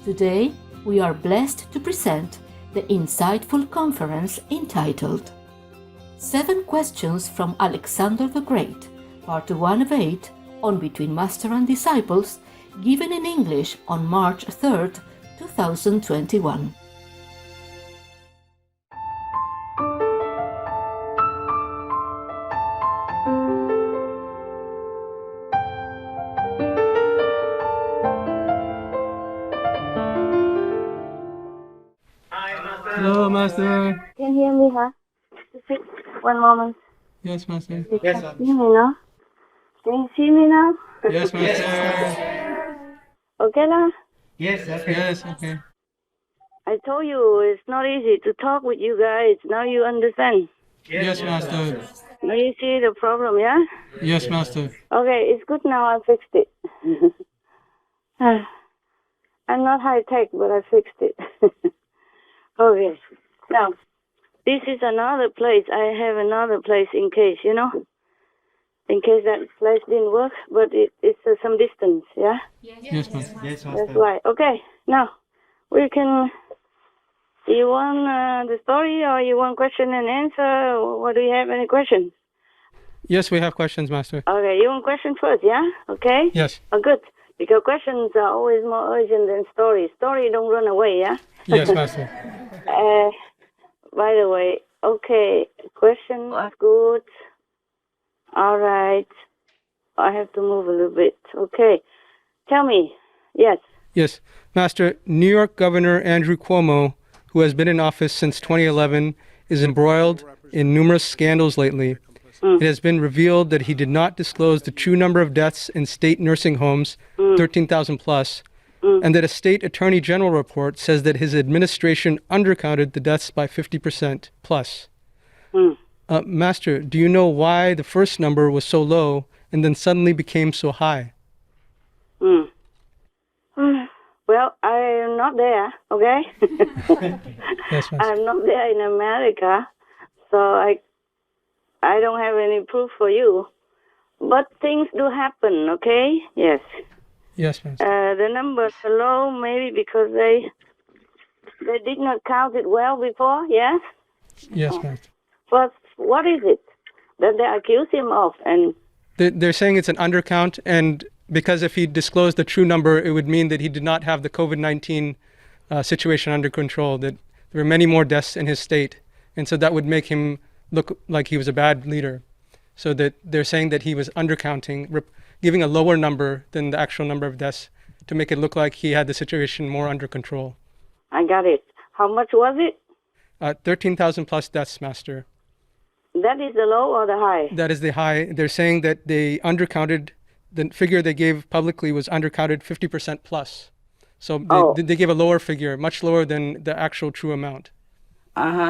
Today, we are blessed to present the insightful conference entitled 7 Questions from Alexander the Great, Part 1 of 8, on Between Master and Disciples, given in English on March 3rd, 2021. Hello, Master. Can you hear me, huh? One moment. Yes, Master. You can see me now? Can you see me now? Yes, Master. Okay, now? Yes, okay. Yes, okay. I told you it's not easy to talk with you guys. Now you understand. Yes, Master. Now you see the problem, yeah? Yes, Master. Okay, it's good now. I fixed it. I'm not high tech, but I fixed it. Okay. Now, this is another place. I have another place in case, in case that place didn't work, but it's some distance, yeah? Yes, Master. Yes, Master. That's why. Okay, now, you want the story or you want question and answer? Or do you have any questions? Yes, we have questions, Master. Okay, you want question first, yeah? Okay? Yes. Oh, good. Because questions are always more urgent than stories. Story don't run away, yeah? Yes, Master. By the way, okay, question was good. All right. I have to move a little bit. Okay. Tell me. Yes. Yes, Master. New York Governor Andrew Cuomo, who has been in office since 2011, is embroiled in numerous scandals lately. It has been revealed that he did not disclose the true number of deaths in state nursing homes, 13,000 plus, and that a state attorney general report says that his administration undercounted the deaths by 50% plus. Master, do you know why the first number was so low and then suddenly became so high? Well, I am not there, okay? Yes, Master. I'm not there in America, so I don't have any proof for you. But things do happen, okay? Yes. Yes, Master. The numbers are low, maybe because they did not count it well before, yes? Yes, Master. But what is it that they accuse him of? And They're saying it's an undercount, and because if he disclosed the true number, it would mean that he did not have the COVID-19 situation under control, that there were many more deaths in his state, and so that would make him look like he was a bad leader. So that they're saying that he was undercounting, giving a lower number than the actual number of deaths to make it look like he had the situation more under control. I got it. How much was it? 13,000 plus deaths, Master. That is the low or the high? That is the high. They're saying that they undercounted, the figure they gave publicly was undercounted 50% plus. So they gave a lower figure, much lower than the actual true amount.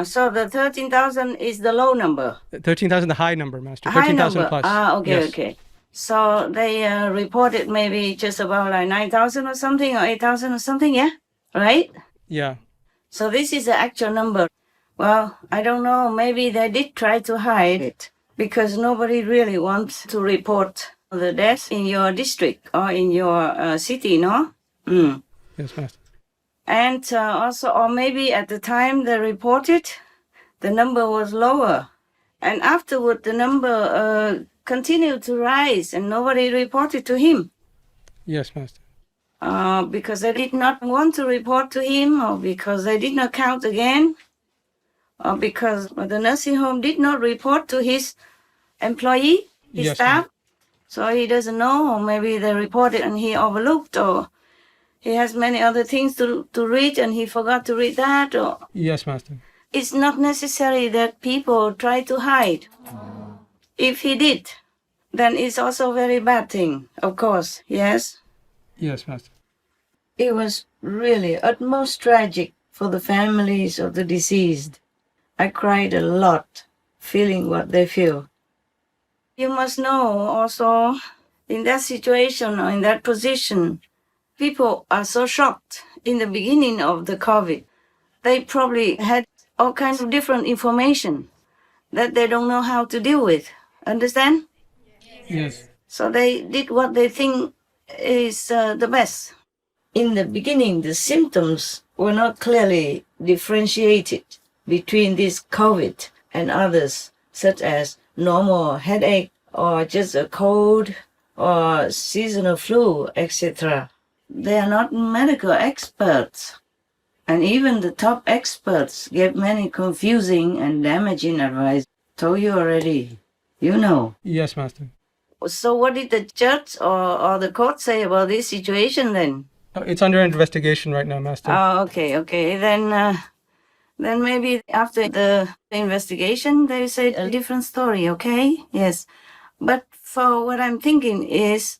So the 13,000 is the low number? 13,000, the high number, Master. High 13,000 number. plus. Okay, Yes. okay. So they reported maybe just about like 9,000 or something, or 8,000 or something, yeah? Right? Yeah. So this is the actual number. Well, I don't know. Maybe they did try to hide it because nobody really wants to report the deaths in your district or in your city, no? Yes, Master. And also, or maybe at the time they reported, the number was lower. And afterward, the number continued to rise and nobody reported to him. Yes, Master. Because they did not want to report to him, or because they did not count again, or because the nursing home did not report to his employee, his Yes, staff. ma'am. So he doesn't know, or maybe they reported and he overlooked, or he has many other things to read and he forgot to read that. Or Yes, Master. it's not necessary that people try to hide. If he did, then it's also a very bad thing, of course, yes? Yes, Master. It was really utmost tragic for the families of the deceased. I cried a lot, feeling what they feel. You must know also, in that situation or in that position, people are so shocked in the beginning of the COVID. They probably had all kinds of different information that they don't know how to deal with. Understand? Yes. So they did what they think is the best. In the beginning, the symptoms were not clearly differentiated between this COVID and others, such as normal headache or just a cold or seasonal flu, etc. They are not medical experts. And even the top experts gave many confusing and damaging advice. Told you already. You know. Yes, Master. So what did the church or the court say about this situation then? It's under investigation right now, Master. Oh, okay. Then maybe after the investigation, they say a different story, okay? Yes. But for what I'm thinking is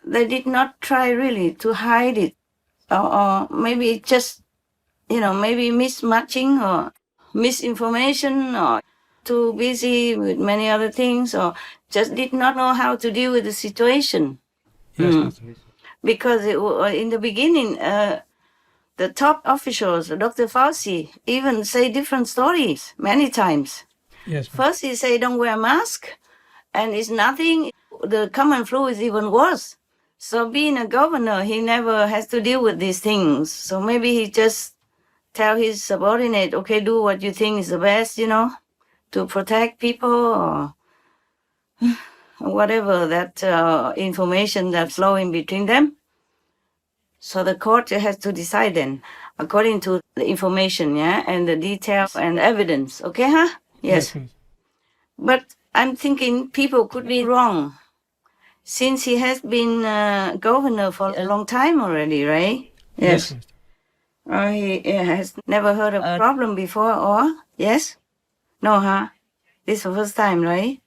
they did not try really to hide it. Or maybe just, maybe mismatching or misinformation or too busy with many other things or just did not know how to deal with the situation. Yes, Master. Because in the beginning, the top officials, Dr. Fauci, even say different stories many times. Yes. First, he say don't wear mask, and it's nothing. The common flu is even worse. So being a governor, he never has to deal with these things. So maybe he just tell his subordinate, okay, do what you think is the best, to protect people or whatever that information that's flowing between them. So the court has to decide then, according to the information, and the details and evidence. Okay, huh? Yes. But I'm thinking people could be wrong, since he has been governor for a long time already, right? Yes. Or he has never heard of a problem before, or? Yes? No, huh? This is the first time, right?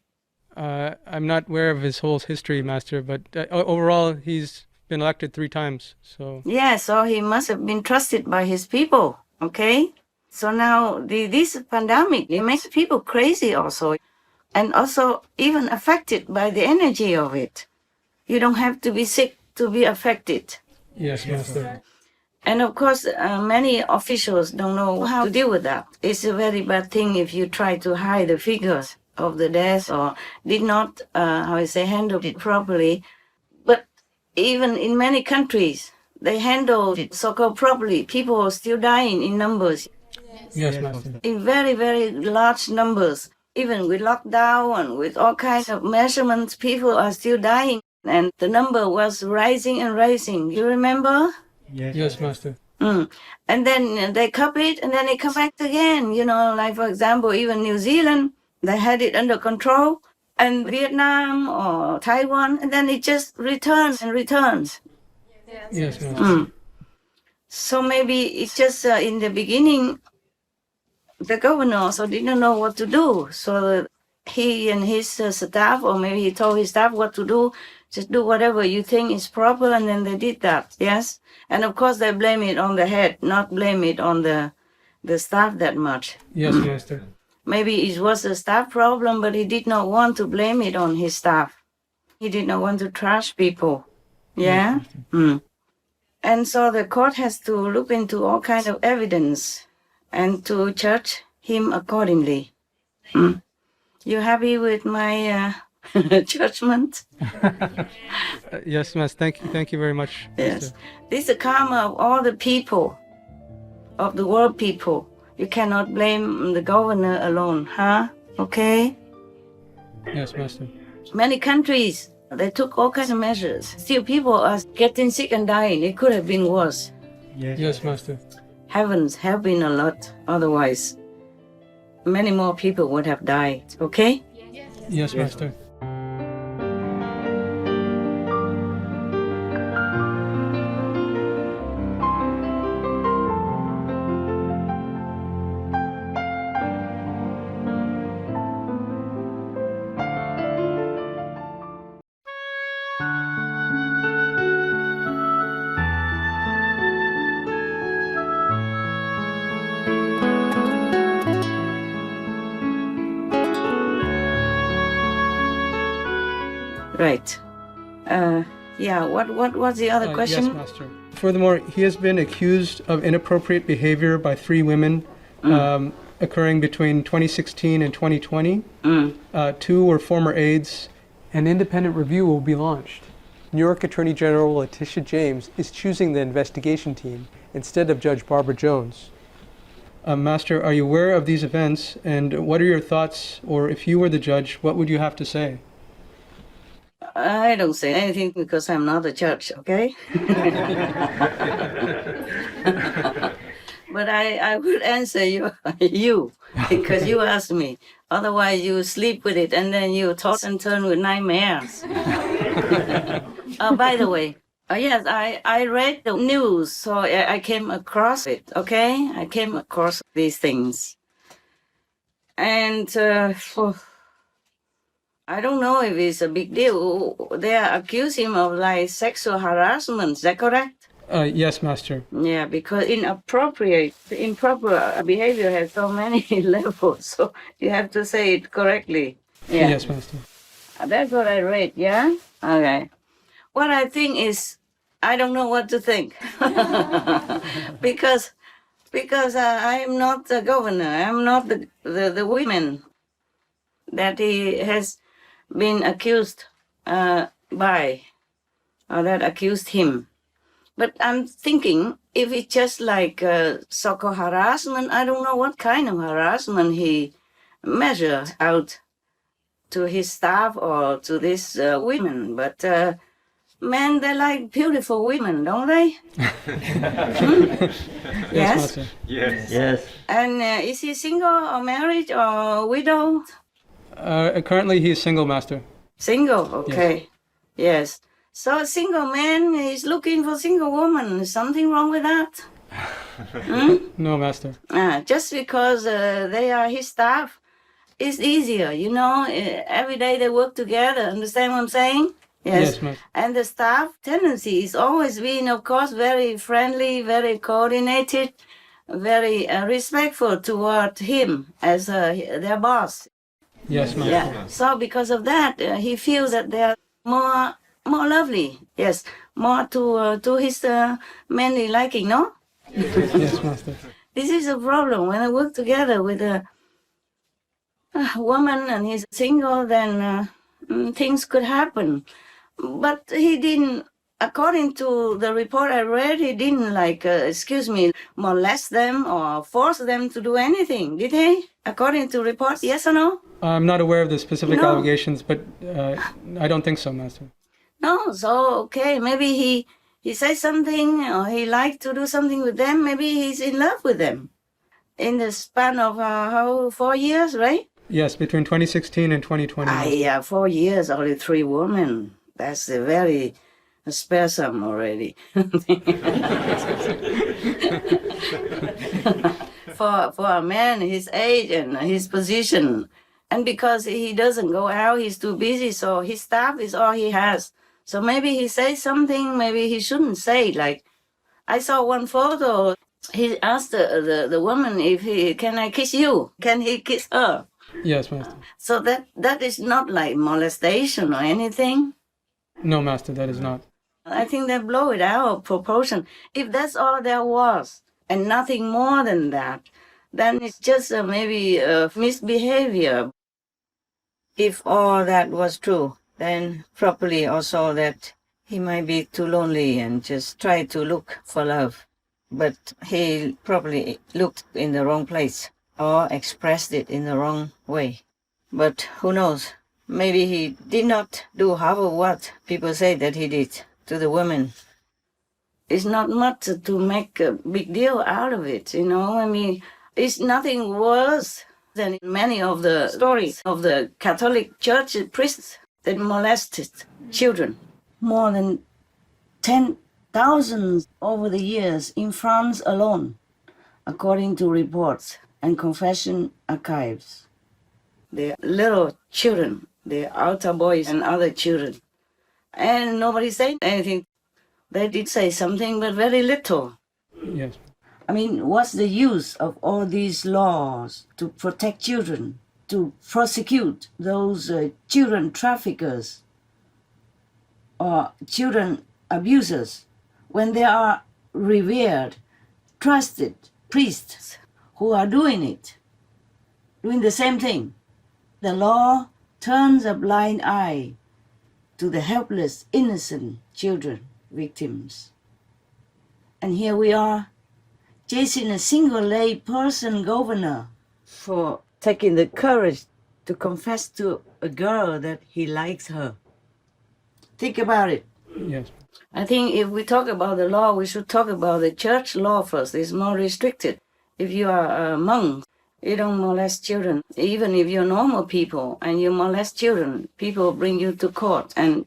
I'm not aware of his whole history, Master, but overall, he's been elected 3 times, so... Yeah, so he must have been trusted by his people, okay? So now, this pandemic, it makes people crazy also, and also even affected by the energy of it. You don't have to be sick to be affected. Yes, Master. And of course, many officials don't know how to deal with that. It's a very bad thing if you try to hide the figures of the deaths or did not, handle it properly. But even in many countries, they handled it so-called properly. People are still dying in numbers. Yes, Master. In very, very large numbers. Even with lockdown and with all kinds of measurements, people are still dying. And the number was rising and rising. You remember? Yes, Master. And then they copy it and then they come back again. Like for example, even New Zealand, they had it under control. And Vietnam or Taiwan, and then it just returns and returns. Yes, Master. So maybe it's just in the beginning, the governor also didn't know what to do. So he and his staff, or maybe he told his staff what to do, just do whatever you think is proper, and then they did that, yes? And of course they blame it on the head, not blame it on the staff that much. Yes, Master. Maybe it was a staff problem, but he did not want to blame it on his staff. He did not want to trash people. Yeah? And so the court has to look into all kinds of evidence and to judge him accordingly. You happy with my judgment? Yes, Master. Thank you very much, Master. Yes. This is the karma of all the people, of the world people. You cannot blame the governor alone, huh? Okay? Yes, Master. Many countries, they took all kinds of measures. Still, people are getting sick and dying. It could have been worse. Yes, Master. Heavens have been a lot. Otherwise, many more people would have died. Okay? Yes, Master. Right. What was the other question? Yes, Master. Furthermore, he has been accused of inappropriate behavior by 3 women occurring between 2016 and 2020. 2 were former aides. An independent review will be launched. New York Attorney General Letitia James is choosing the investigation team instead of Judge Barbara Jones. Master, are you aware of these events, and what are your thoughts, or if you were the judge, what would you have to say? I don't say anything because I'm not a judge, okay? But I would answer you because you asked me. Otherwise, you sleep with it and then you toss and turn with nightmares. By the way, yes, I read the news, so I came across it, okay? I came across these things. And I don't know if it's a big deal. They accuse him of like sexual harassment, is that correct? Yes, Master. Yeah, because improper behavior has so many levels, so you have to say it correctly. Yeah. Yes, Master. That's what I read, yeah? Okay. What I think is, I don't know what to think. because I am not the governor, I'm not the women that he has been accused by, or that accused him. But I'm thinking, if it's just like so-called harassment, I don't know what kind of harassment he measured out to his staff or to these women. But men, they like beautiful women, don't they? Yes? Master. Yes. Yes. And is he single or married or widow? Currently, he is single, Master. Single, okay. Yes. So a single man is looking for single woman. Is something wrong with that? No, Master. Just because they are his staff, it's easier, you know. Every day they work together. Understand what I'm saying? Yes, Master. And the staff tendency is always being, of course, very friendly, very coordinated, very respectful toward him as their boss. Yes, Master. Yeah. So because of that, he feels that they are more lovely. Yes, more to his manly liking. No. Yes, Master. This is a problem when I work together with a woman and he's single. Then things could happen. But he didn't. According to the report I read, he didn't molest them or force them to do anything, did he? According to reports, yes or no? I'm not aware of the specific No. allegations, but I don't think so, Master. No, so okay, maybe he says something or he liked to do something with them. Maybe he's in love with them. In the span of 4 years, right? Yes, between 2016 and 2020. Yeah, 4 years, only 3 women. That's a very sparesome already. for a man his age and his position. And because he doesn't go out, he's too busy, so his staff is all he has. So maybe he says something, maybe he shouldn't say. Like, I saw one photo, he asked the woman can I kiss you? Can he kiss her? Yes, Master. So that is not like molestation or anything. No, Master, that is not. I think they blow it out of proportion. If that's all there was, and nothing more than that, then it's just maybe misbehavior. If all that was true, then probably also that he might be too lonely and just try to look for love. But he probably looked in the wrong place or expressed it in the wrong way. But who knows? Maybe he did not do half of what people say that he did to the women. It's not much to make a big deal out of it, you know. I mean, it's nothing worse than many of the stories of the Catholic Church priests that molested children. More than 10,000 over the years in France alone, according to reports and confession archives. They're little children, they're altar boys and other children. And nobody said anything. They did say something, but very little. Yes. I mean, what's the use of all these laws to protect children, to prosecute those children traffickers or children abusers, when there are revered, trusted priests who are doing the same thing? The law turns a blind eye to the helpless, innocent children, victims. And here we are, chasing a single lay person governor for taking the courage to confess to a girl that he likes her. Think about it. Yes. I think if we talk about the law, we should talk about the church law first. It's more restricted. If you are a monk, you don't molest children. Even if you're normal people and you molest children, people bring you to court and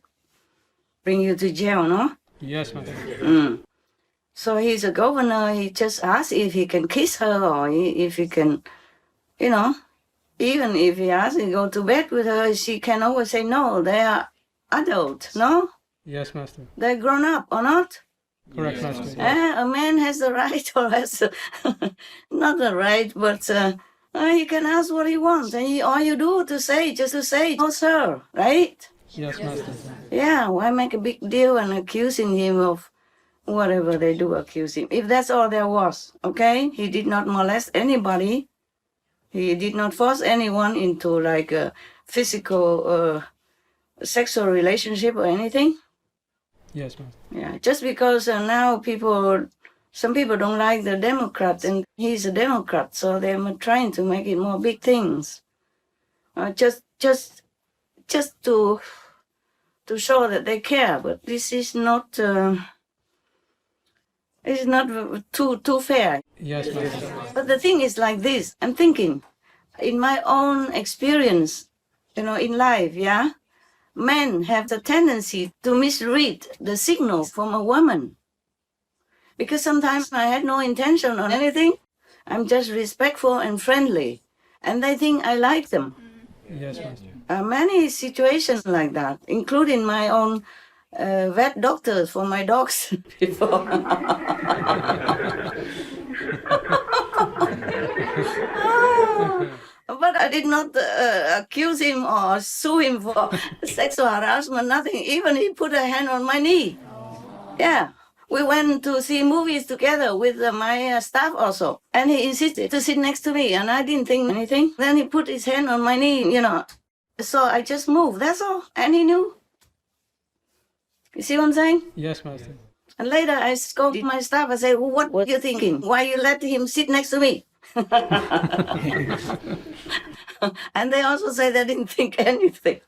bring you to jail, no? Yes, Master. So he's a governor. He just asks if he can kiss her or if he can, you know, even if he asks to go to bed with her, she can always say no. They are adult, no? Yes, Master. They're grown up or not? Correct, Master. A man has the right, or has not the right, but he can ask what he wants, and all you do just to say, "Oh, sir," right? Yes, Master. Yeah. Why make a big deal and accusing him of whatever they do accuse him? If that's all there was, okay? He did not molest anybody. He did not force anyone into like a physical, sexual relationship or anything. Yes, Master. Yeah, just because now some people don't like the Democrat, and he's a Democrat, so they're trying to make it more big things. Just to show that they care, but this is not. It's not too fair. Yes, Master. But the thing is like this. I'm thinking, in my own experience, in life, yeah. Men have the tendency to misread the signal from a woman. Because sometimes I had no intention on anything. I'm just respectful and friendly. And they think I like them. Yes, Master. Many situations like that, including my own vet doctors for my dogs before. But I did not accuse him or sue him for sexual harassment, nothing. Even he put a hand on my knee. Yeah. We went to see movies together with my staff also. And he insisted to sit next to me, and I didn't think anything. Then he put his hand on my knee, So I just moved, that's all. And he knew. You see what I'm saying? Yes, Master. And later I scolded my staff. I said, well, what were you thinking? Why you let him sit next to me? And they also say they didn't think anything.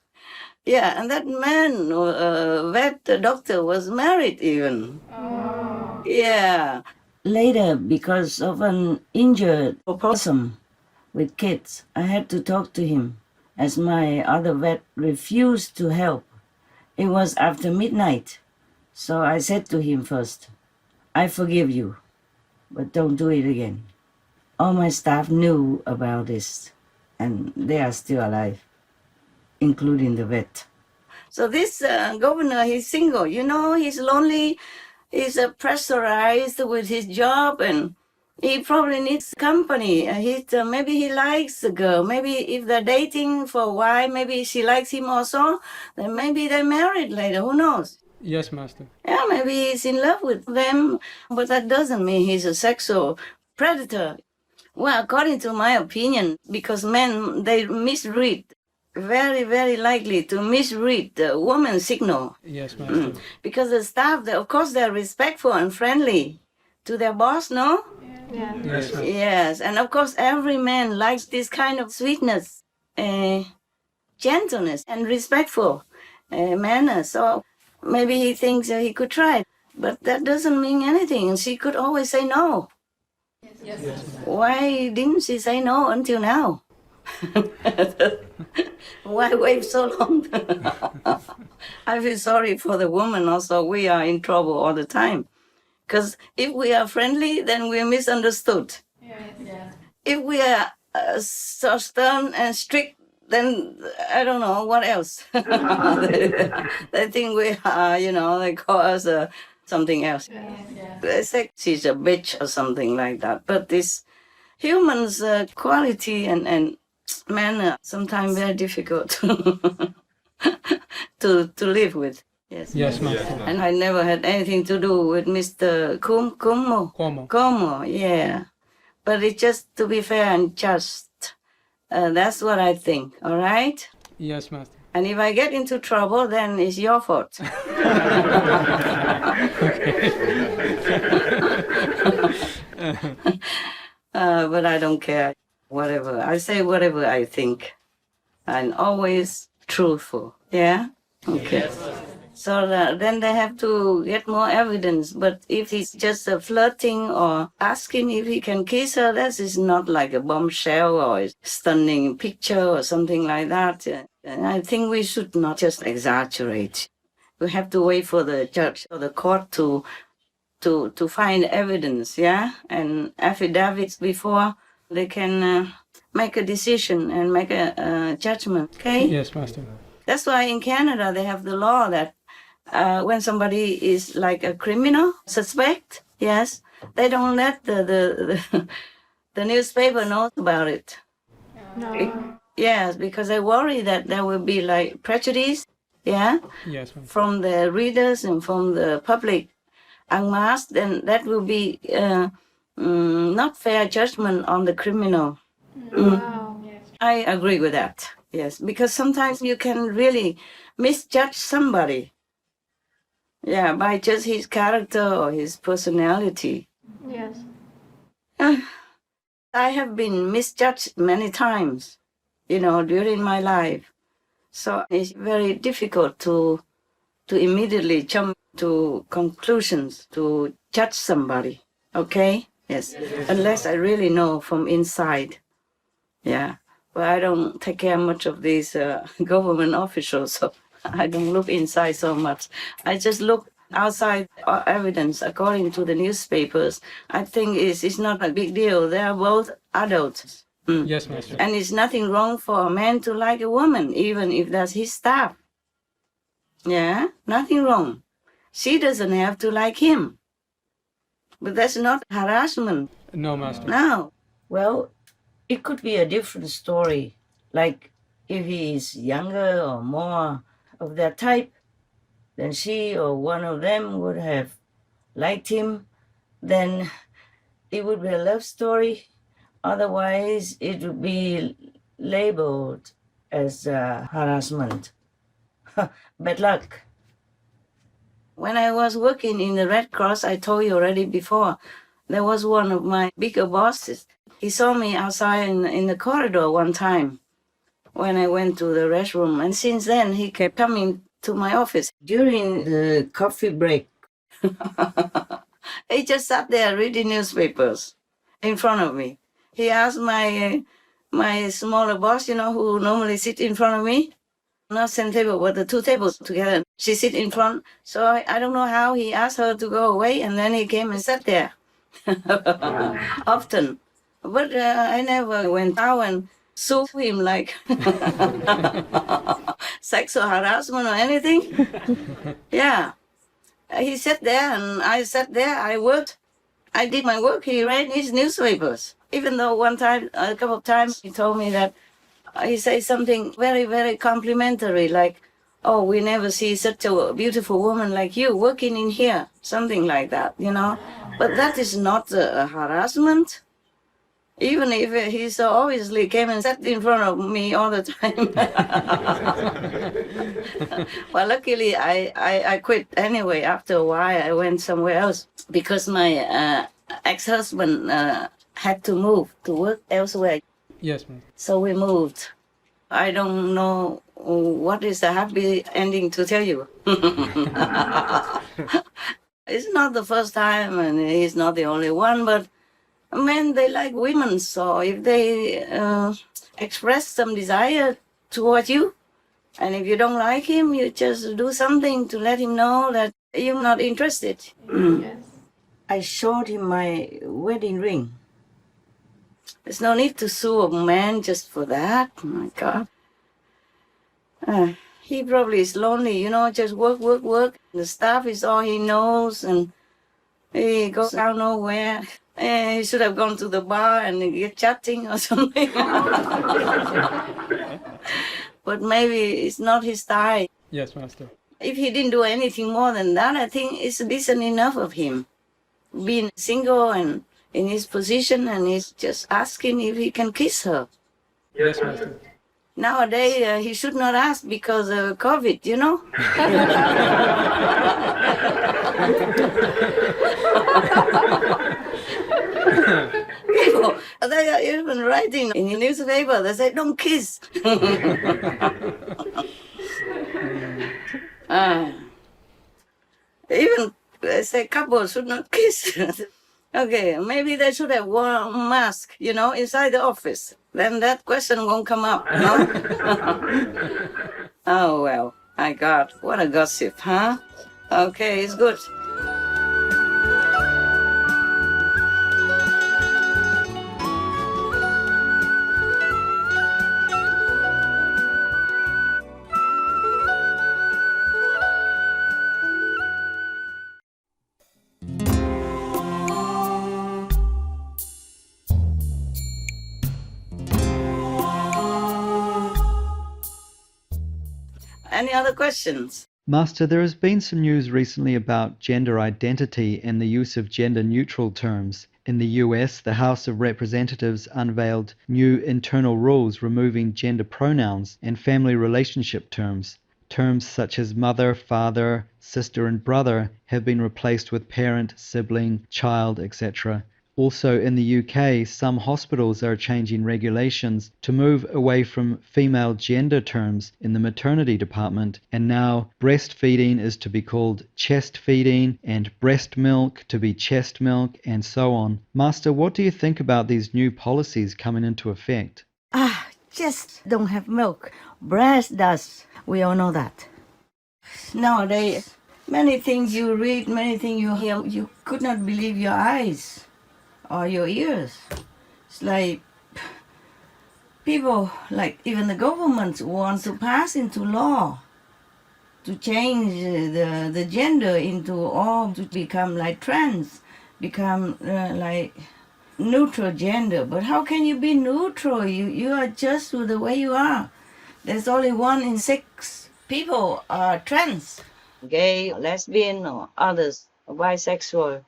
Yeah, and that man, vet doctor, was married even. Oh. Yeah. Later, because of an injured opossum with kids, I had to talk to him, as my other vet refused to help. It was after midnight, so I said to him first, I forgive you, but don't do it again. All my staff knew about this, and they are still alive, including the vet. So this governor, he's single. He's lonely. He's pressurized with his job, and he probably needs company. Maybe he likes the girl. Maybe if they're dating for a while, maybe she likes him also. Then maybe they're married later. Who knows? Yes, Master. Yeah, maybe he's in love with them, but that doesn't mean he's a sexual predator. Well, according to my opinion, because men, they misread, very, very likely to misread the woman's signal. Yes, Master. Because the staff, of course, they're respectful and friendly to their boss, no? Yeah. Yes, Master. Yes, and of course, every man likes this kind of sweetness, gentleness, and respectful manner. So maybe he thinks he could try, but that doesn't mean anything. She could always say no. Yes. Why didn't she say no until now? Why wait so long? I feel sorry for the woman also. We are in trouble all the time. Because if we are friendly, then we're misunderstood. Yeah. If we are so stern and strict, then I don't know what else. They think we are, they call us something else. Yeah. They say she's a bitch or something like that. But this humans' quality and manner sometimes very difficult to live with. Yes. Yes, Master. And I never had anything to do with Mr. Como, yeah. But it's just to be fair and just. That's what I think, all right? Yes, Master. And if I get into trouble, then it's your fault. But I don't care. Whatever. I say whatever I think. And always truthful. Yeah? Okay. So then they have to get more evidence. But if he's just flirting or asking if he can kiss her, that is not like a bombshell or a stunning picture or something like that. And I think we should not just exaggerate. We have to wait for the judge or the court to find evidence, yeah, and affidavits before they can make a decision and make a judgment. Okay. Yes, Master. That's why in Canada they have the law that when somebody is like a criminal suspect, yes, they don't let the newspaper know about it. No. Yes, because they worry that there will be like prejudice, yeah, Yes, Master. from the readers and from the public en masse, then that will be not fair judgment on the criminal. Wow. I agree with that, yes, because sometimes you can really misjudge somebody, yeah, by just his character or his personality. Yes. I have been misjudged many times, during my life. So it's very difficult to immediately jump to conclusions, to judge somebody, okay? Yes, unless I really know from inside, yeah. But I don't take care much of these government officials, so I don't look inside so much. I just look outside evidence according to the newspapers. I think it's not a big deal. They are both adults. Yes, Master. And it's nothing wrong for a man to like a woman, even if that's his staff. Yeah, nothing wrong. She doesn't have to like him. But that's not harassment. No, Master. No. Well, it could be a different story. Like if he is younger or more of that type, then she or one of them would have liked him, then it would be a love story. Otherwise, it would be labeled as harassment. Bad luck. When I was working in the Red Cross, I told you already before, there was one of my bigger bosses. He saw me outside in the corridor one time when I went to the restroom. And since then, he kept coming to my office during the coffee break. He just sat there reading newspapers in front of me. He asked my smaller boss, who normally sit in front of me, not same table, but the two tables together. She sit in front. So I don't know how he asked her to go away, and then he came and sat there often. But I never went out and sue him like sexual harassment or anything. Yeah. He sat there and I sat there. I worked. I did my work. He read his newspapers. Even though one time, a couple of times, he told me that he said something very, very complimentary, like, "Oh, we never see such a beautiful woman like you working in here," something like that, But that is not a harassment. Even if he so obviously came and sat in front of me all the time. Well, luckily, I quit anyway. After a while, I went somewhere else because my ex-husband had to move to work elsewhere. Yes, ma'am. So we moved. I don't know what is the happy ending to tell you. It's not the first time, and he's not the only one, but men, they like women, so if they express some desire toward you, and if you don't like him, you just do something to let him know that you're not interested. Yes. I showed him my wedding ring. There's no need to sue a man just for that. Oh my God. He probably is lonely, just work, work, work. The staff is all he knows, and he goes out nowhere. He should have gone to the bar and get chatting or something. But maybe it's not his style. Yes, Master. If he didn't do anything more than that, I think it's decent enough of him. Being single and in his position, and he's just asking if he can kiss her. Yes, Master. Nowadays, he should not ask because of COVID, you know? People, they are even writing in the newspaper, they say, don't kiss. Even they say couples should not kiss. Okay, maybe they should have worn a mask, you know, inside the office. Then that question won't come up, no? Oh, well, my God, what a gossip, huh? Okay, it's good. Any other questions? Master, there has been some news recently about gender identity and the use of gender-neutral terms. In the US, the House of Representatives unveiled new internal rules removing gender pronouns and family relationship terms. Terms such as mother, father, sister and brother have been replaced with parent, sibling, child, etc. Also in the UK, some hospitals are changing regulations to move away from female gender terms in the maternity department, and now breastfeeding is to be called chest feeding and breast milk to be chest milk and so on. Master, what do you think about these new policies coming into effect? Chest don't have milk. Breast does. We all know that. Nowadays, many things you read, many things you hear, you could not believe your eyes or your ears. It's like people, like even the government, want to pass into law to change the gender into all to become like trans, become like neutral gender. But how can you be neutral? You are just the way you are. There's only 1 in 6 people are trans, gay, lesbian, or others, bisexual.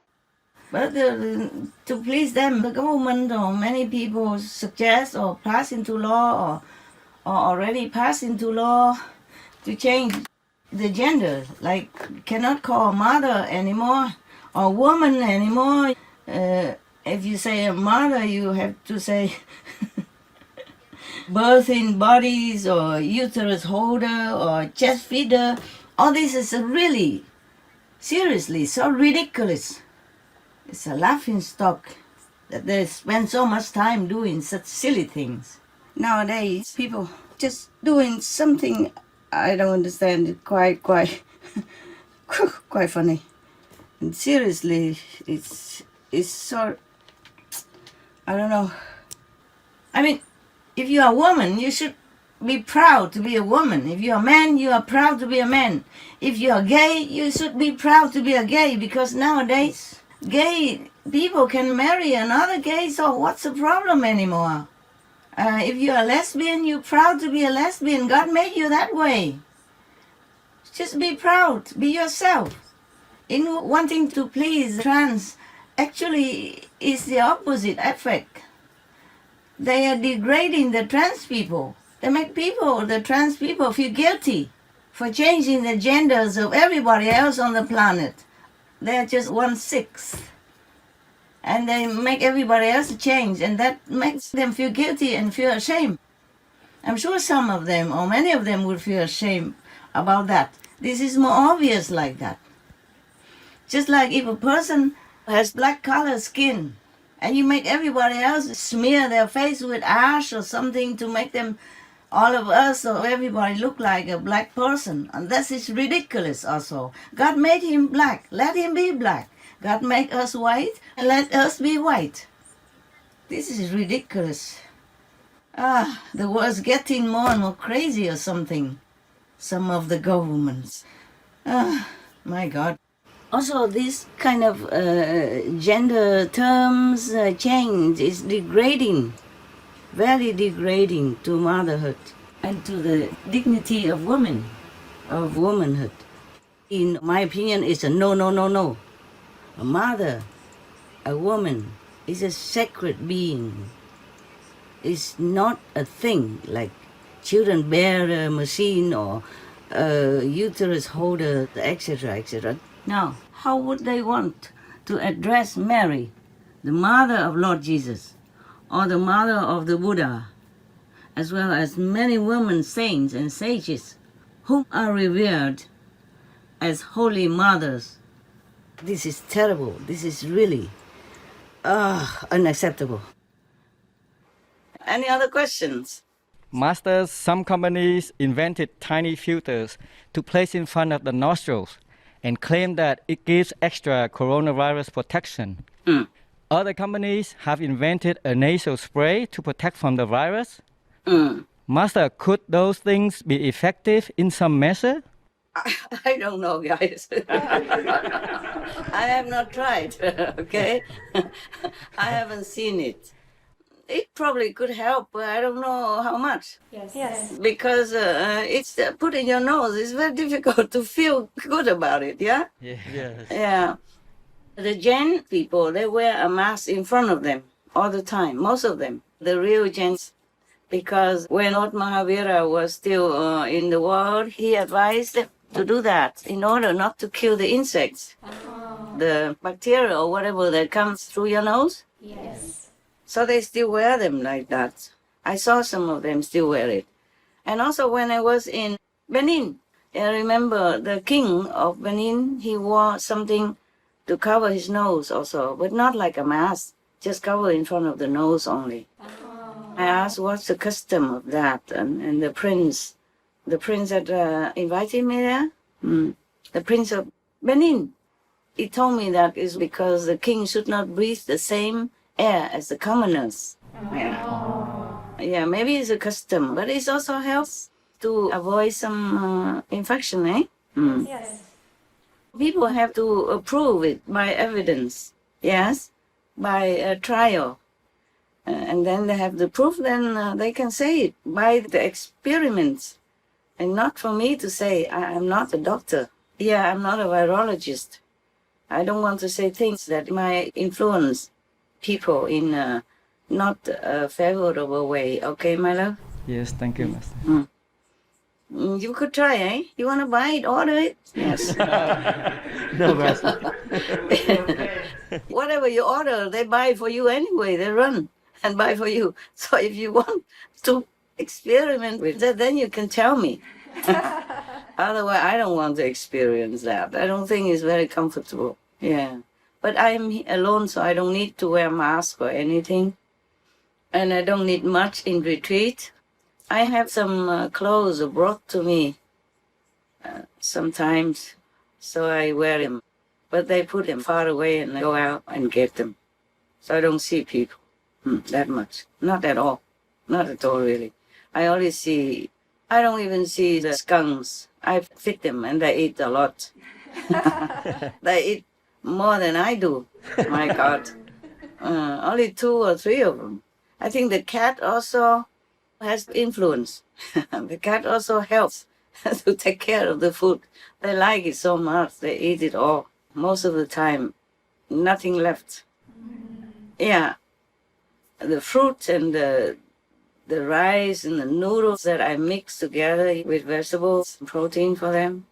But to please them, the government or many people suggest or pass into law or already pass into law to change the gender. Like cannot call mother anymore or woman anymore. If you say a mother, you have to say birthing bodies or uterus holder or chest feeder. All this is really, seriously, so ridiculous. It's a laughing stock that they spend so much time doing such silly things. Nowadays, people just doing something I don't understand. It quite quite funny. And seriously, it's so, I don't know. I mean, if you are a woman, you should be proud to be a woman. If you are a man, you are proud to be a man. If you are gay, you should be proud to be a gay, because nowadays gay people can marry another gay, so what's the problem anymore? If you're a lesbian, you're proud to be a lesbian. God made you that way. Just be proud, be yourself. In wanting to please trans, actually is the opposite effect. They are degrading the trans people. They make people, the trans people, feel guilty for changing the genders of everybody else on the planet. They're just 1/6. And they make everybody else change, and that makes them feel guilty and feel ashamed. I'm sure some of them, or many of them, would feel ashamed about that. This is more obvious like that. Just like if a person has black colored skin, and you make everybody else smear their face with ash or something to make them, all of us or everybody, look like a black person. And that is ridiculous also. God made him black. Let him be black. God made us white, and let us be white. This is ridiculous. The world's getting more and more crazy or something. Some of the governments. My God. Also, this kind of gender terms change is degrading, very degrading to motherhood and to the dignity of women, of womanhood. In my opinion, it's a no, no, no, no. A mother, a woman, is a sacred being. It's not a thing like children bear machine or uterus holder, etc., etc. Now, how would they want to address Mary, the mother of Lord Jesus, or the mother of the Buddha, as well as many women saints and sages who are revered as holy mothers? This is terrible. This is really unacceptable. Any other questions? Master, some companies invented tiny filters to place in front of the nostrils and claim that it gives extra coronavirus protection. Other companies have invented a nasal spray to protect from the virus. Master, could those things be effective in some measure? I don't know, guys. I have not tried, okay? I haven't seen it. It probably could help, but I don't know how much. Yes. Because it's put in your nose. It's very difficult to feel good about it, yeah? Yes. Yeah. The Jain people, they wear a mask in front of them all the time, most of them, the real Jains. Because when Lord Mahavira was still in the world, he advised them to do that in order not to kill the insects, the bacteria or whatever that comes through your nose. Yes. So they still wear them like that. I saw some of them still wear it. And also when I was in Benin, I remember the king of Benin, he wore something to cover his nose also, but not like a mask, just cover in front of the nose only. I asked what's the custom of that, and the prince that invited me there, the prince of Benin, he told me that is because the king should not breathe the same air as the commoners. Yeah, maybe it's a custom, but it also helps to avoid some infection, eh? Yes. People have to prove it by evidence, yes, by a trial. And then they have the proof, then they can say it by the experiments. And not for me to say, I'm not a doctor. Yeah, I'm not a virologist. I don't want to say things that might influence people in a not a favorable way. Okay, my love? Yes, thank you, Master. You could try, eh? You want to buy it, order it? Yes. No, Master. Whatever you order, they buy for you anyway. They run and buy for you. So if you want to experiment with that, then you can tell me. Otherwise, I don't want to experience that. I don't think it's very comfortable. Yeah. But I'm alone, so I don't need to wear a mask or anything. And I don't need much in retreat. I have some clothes brought to me sometimes, so I wear them. But they put them far away and I go out and get them. So I don't see people that much. Not at all. Not at all, really. I don't even see the skunks. I feed them and they eat a lot. They eat more than I do. My God. Only 2 or 3 of them. I think the cat also has influence. The cat also helps to take care of the food. They like it so much. They eat it all. Most of the time, nothing left. Yeah. The fruit and the rice and the noodles that I mix together with vegetables, protein for them.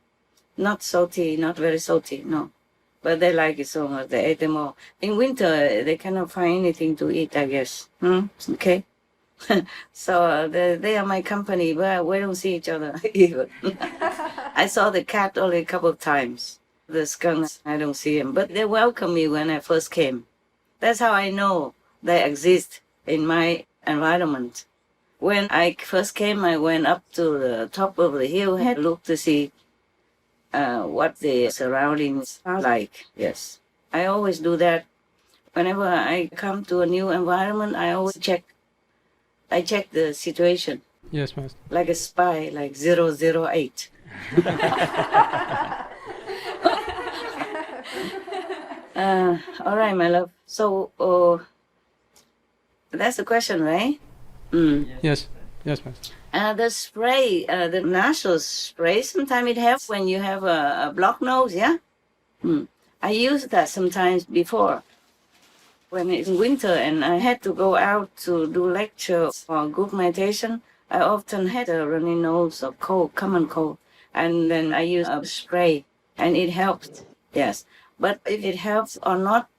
Not salty, not very salty, no. But they like it so much. They ate them all. In winter, they cannot find anything to eat, I guess. Okay? So they are my company, but we don't see each other even. I saw the cat only a couple of times. The skunks, I don't see them. But they welcomed me when I first came. That's how I know they exist in my environment. When I first came, I went up to the top of the hill and looked to see what the surroundings are like. Yes, I always do that. Whenever I come to a new environment, I always check. I check the situation. Yes, Master. Like a spy, like 008. All right, my love. So that's the question, right? Yes, Master. The spray, the nasal spray, sometimes it helps when you have a blocked nose, yeah? I used that sometimes before. When it's winter and I had to go out to do lectures for group meditation, I often had a runny nose or cold, common cold, and then I use a spray, and it helps. Yes, but if it helps or not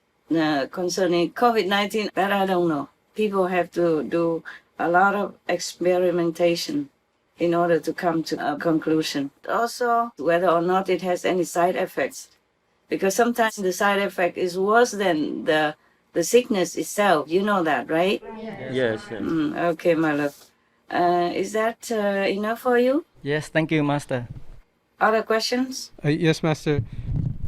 concerning COVID-19, that I don't know. People have to do a lot of experimentation in order to come to a conclusion. Also, whether or not it has any side effects, because sometimes the side effect is worse than the sickness itself. You know that, right? Yes. Okay, my love. Is that enough for you? Yes, thank you, Master. Other questions? Yes, Master.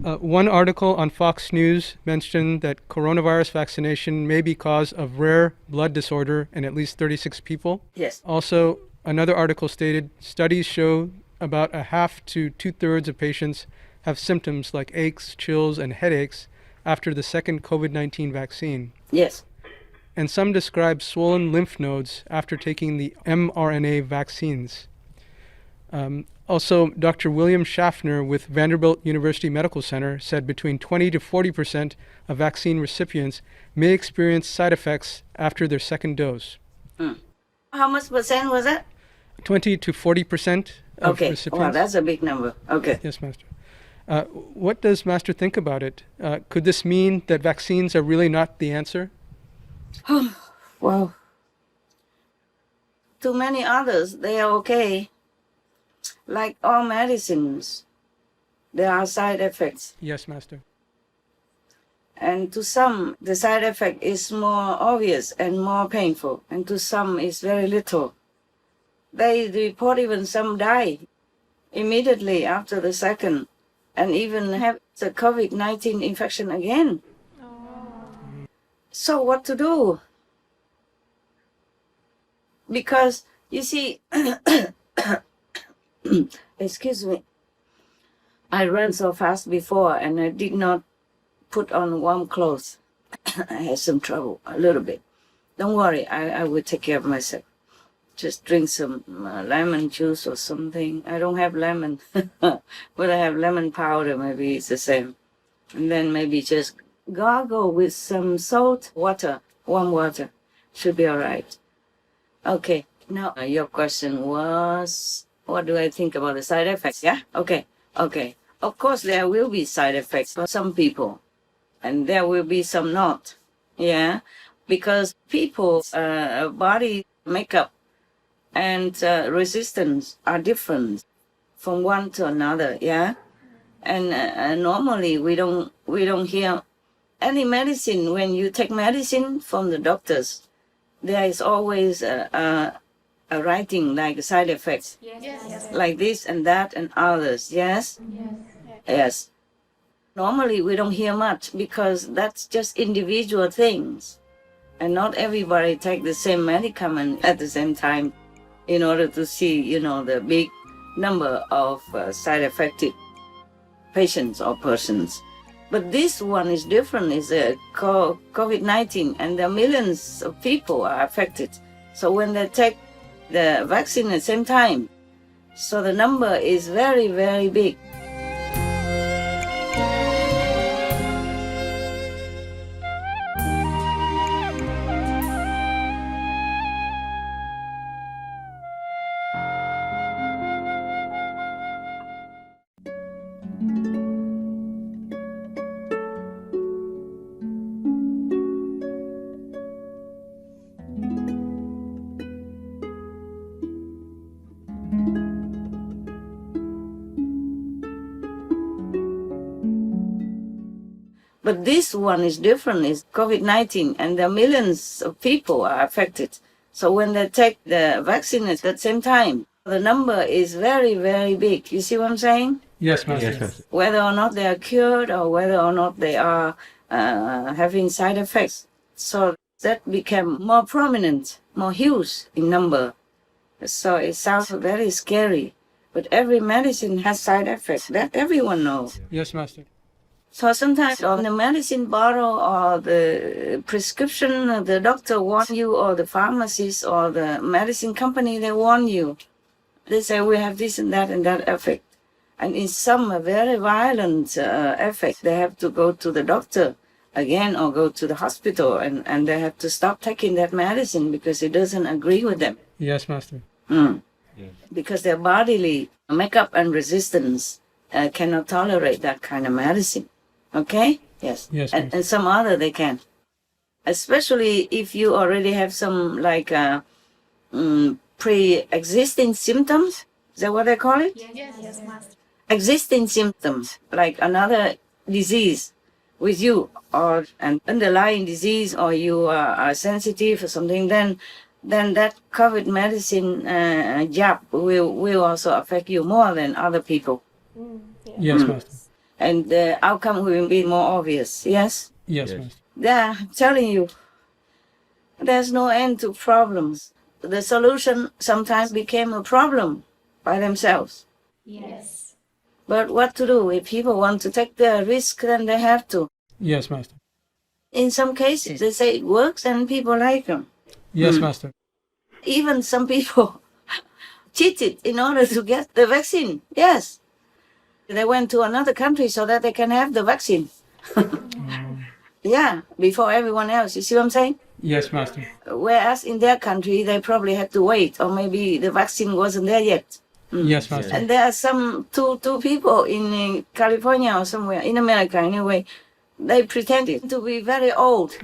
One article on Fox News mentioned that coronavirus vaccination may be cause of rare blood disorder in at least 36 people. Yes. Also, another article stated studies show about a half to two-thirds of patients have symptoms like aches, chills, and headaches after the second COVID-19 vaccine. Yes. And some describe swollen lymph nodes after taking the mRNA vaccines. Also, Dr. William Schaffner with Vanderbilt University Medical Center said between 20 to 40% of vaccine recipients may experience side effects after their second dose. How much percent was that? 20 to 40% of Okay. recipients. Wow, that's a big number. Okay. Yes, Master. What does Master think about it? Could this mean that vaccines are really not the answer? Well, to many others, they are okay. Like all medicines, there are side effects. Yes, Master. And to some, the side effect is more obvious and more painful. And to some, it's very little. They report even some die immediately after the second and even have the COVID-19 infection again. So what to do? Because, you see, excuse me, I ran so fast before and I did not put on warm clothes. I had some trouble, a little bit. Don't worry, I will take care of myself. Just drink some lemon juice or something. I don't have lemon, but I have lemon powder, maybe it's the same. And then maybe just gargle with some salt water, warm water. Should be all right. Okay, now your question was, what do I think about the side effects? Yeah? Okay. Of course, there will be side effects for some people, and there will be some not. Yeah? Because people's body makeup and resistance are different from one to another. Yeah? And normally we don't hear any medicine. When you take medicine from the doctors, there is always a writing like side effects, like this and that and others. Yes? Yes. Normally we don't hear much because that's just individual things, and not everybody take the same medicament at the same time in order to see, the big number of side affected patients or persons. But this one is different. It's COVID-19, and there are millions of people are affected. So when they take the vaccine at the same time, so the number is very, very big. But this one is different. It's COVID-19, and there are millions of people are affected. So when they take the vaccine at the same time, the number is very, very big. You see what I'm saying? Yes, Master. Whether or not they are cured or whether or not they are having side effects. So that became more prominent, more huge in number. So it sounds very scary. But every medicine has side effects. That everyone knows. Yes, Master. So sometimes on the medicine bottle or the prescription, the doctor warns you, or the pharmacist or the medicine company, they warn you. They say we have this and that effect. And in some very violent effect, they have to go to the doctor again or go to the hospital, and they have to stop taking that medicine because it doesn't agree with them. Yes, Master. Because their bodily makeup and resistance cannot tolerate that kind of medicine. Okay? Yes. Yes, And some other they can. Especially if you already have some like pre-existing symptoms. Is that what they call it? Yes, Master. Existing symptoms, like another disease with you, or an underlying disease, or you are sensitive or something, then that COVID medicine jab will also affect you more than other people. Yes, Master. And the outcome will be more obvious. Yes? Yes, Master. Yeah, I'm telling you, there's no end to problems. The solution sometimes became a problem by themselves. Yes. But what to do? If people want to take the risk, then they have to. Yes, Master. In some cases, they say it works and people like them. Yes, Master. Even some people cheated in order to get the vaccine. Yes. They went to another country so that they can have the vaccine. Yeah, before everyone else. You see what I'm saying? Yes, Master. Whereas in their country, they probably had to wait, or maybe the vaccine wasn't there yet. Yes, Master. And there are some two people in California or somewhere, in America anyway, they pretended to be very old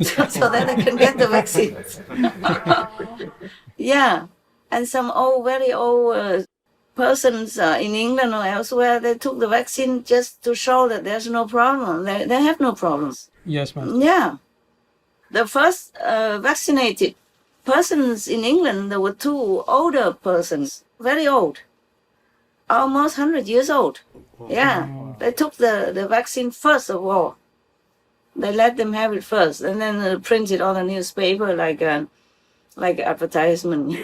so that they can get the vaccine. Yeah. And some very old persons in England or elsewhere, they took the vaccine just to show that there's no problem. They have no problems. Yes, Master. Yeah. The first vaccinated persons in England, there were two older persons, very old, almost 100 years old. Yeah. They took the vaccine first of all. They let them have it first, and then printed on the newspaper like advertisement.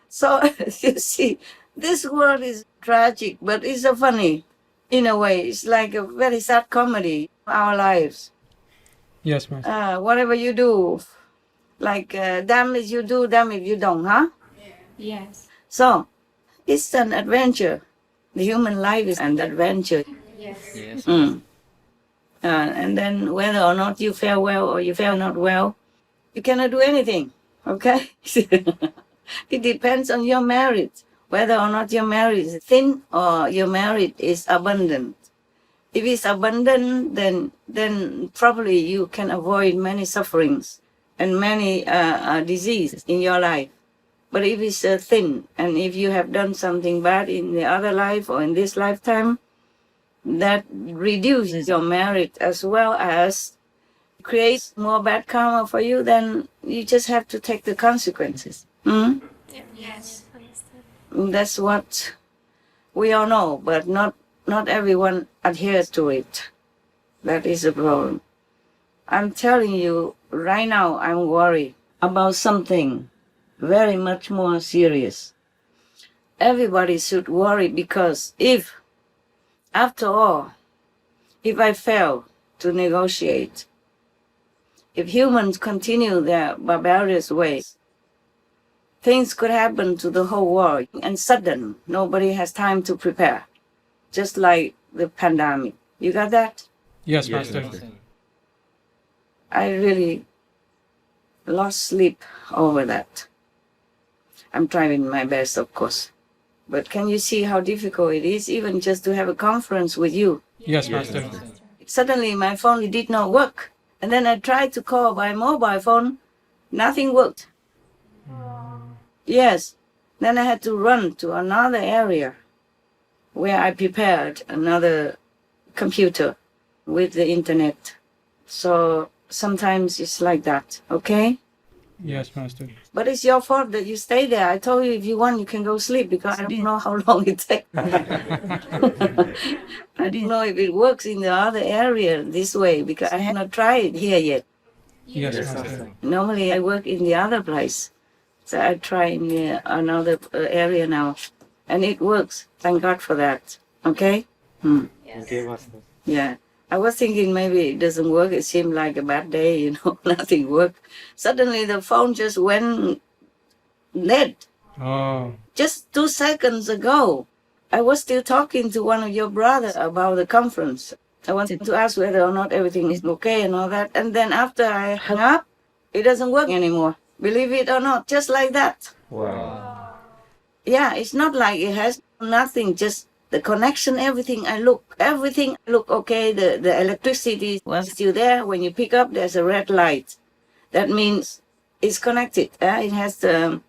So you see, this world is tragic, but it's so funny in a way. It's like a very sad comedy, our lives. Yes, Master. Whatever you do, like damn if you do, damn if you don't, huh? Yes. So it's an adventure. The human life is an adventure. Yes. And then whether or not you fare well or you fare not well, you cannot do anything, okay? It depends on your merit, whether or not your merit is thin or your merit is abundant. If it's abundant, then probably you can avoid many sufferings and many diseases in your life. But if it's thin, and if you have done something bad in the other life or in this lifetime, that reduces your merit as well as creates more bad karma for you, then you just have to take the consequences. Yes. Understood. That's what we all know, but not everyone adheres to it. That is the problem. I'm telling you, right now I'm worried about something very much more serious. Everybody should worry, because if, after all, if I fail to negotiate, if humans continue their barbarous ways, things could happen to the whole world, and sudden, nobody has time to prepare, just like the pandemic. You got that? Yes, Master. I really lost sleep over that. I'm trying my best, of course. But can you see how difficult it is, even just to have a conference with you? Yes, Master. Suddenly my phone did not work. And then I tried to call by mobile phone. Nothing worked. Yes. Then I had to run to another area where I prepared another computer with the internet. So sometimes it's like that, okay? Yes, Master. But it's your fault that you stay there. I told you if you want, you can go sleep, because I don't know how long it takes. I didn't know if it works in the other area this way, because I have not tried it here yet. Yes, Master. Normally I work in the other place. So I try in another area now. And it works. Thank God for that. Okay? Yeah. I was thinking maybe it doesn't work. It seemed like a bad day, nothing worked. Suddenly the phone just went dead. Oh. Just 2 seconds ago, I was still talking to one of your brothers about the conference. I wanted to ask whether or not everything is okay and all that. And then after I hung up, it doesn't work anymore. Believe it or not, just like that. Wow. Yeah, it's not like it has nothing, just the connection, everything I look, okay, the electricity was still there. When you pick up, there's a red light. That means it's connected. It has the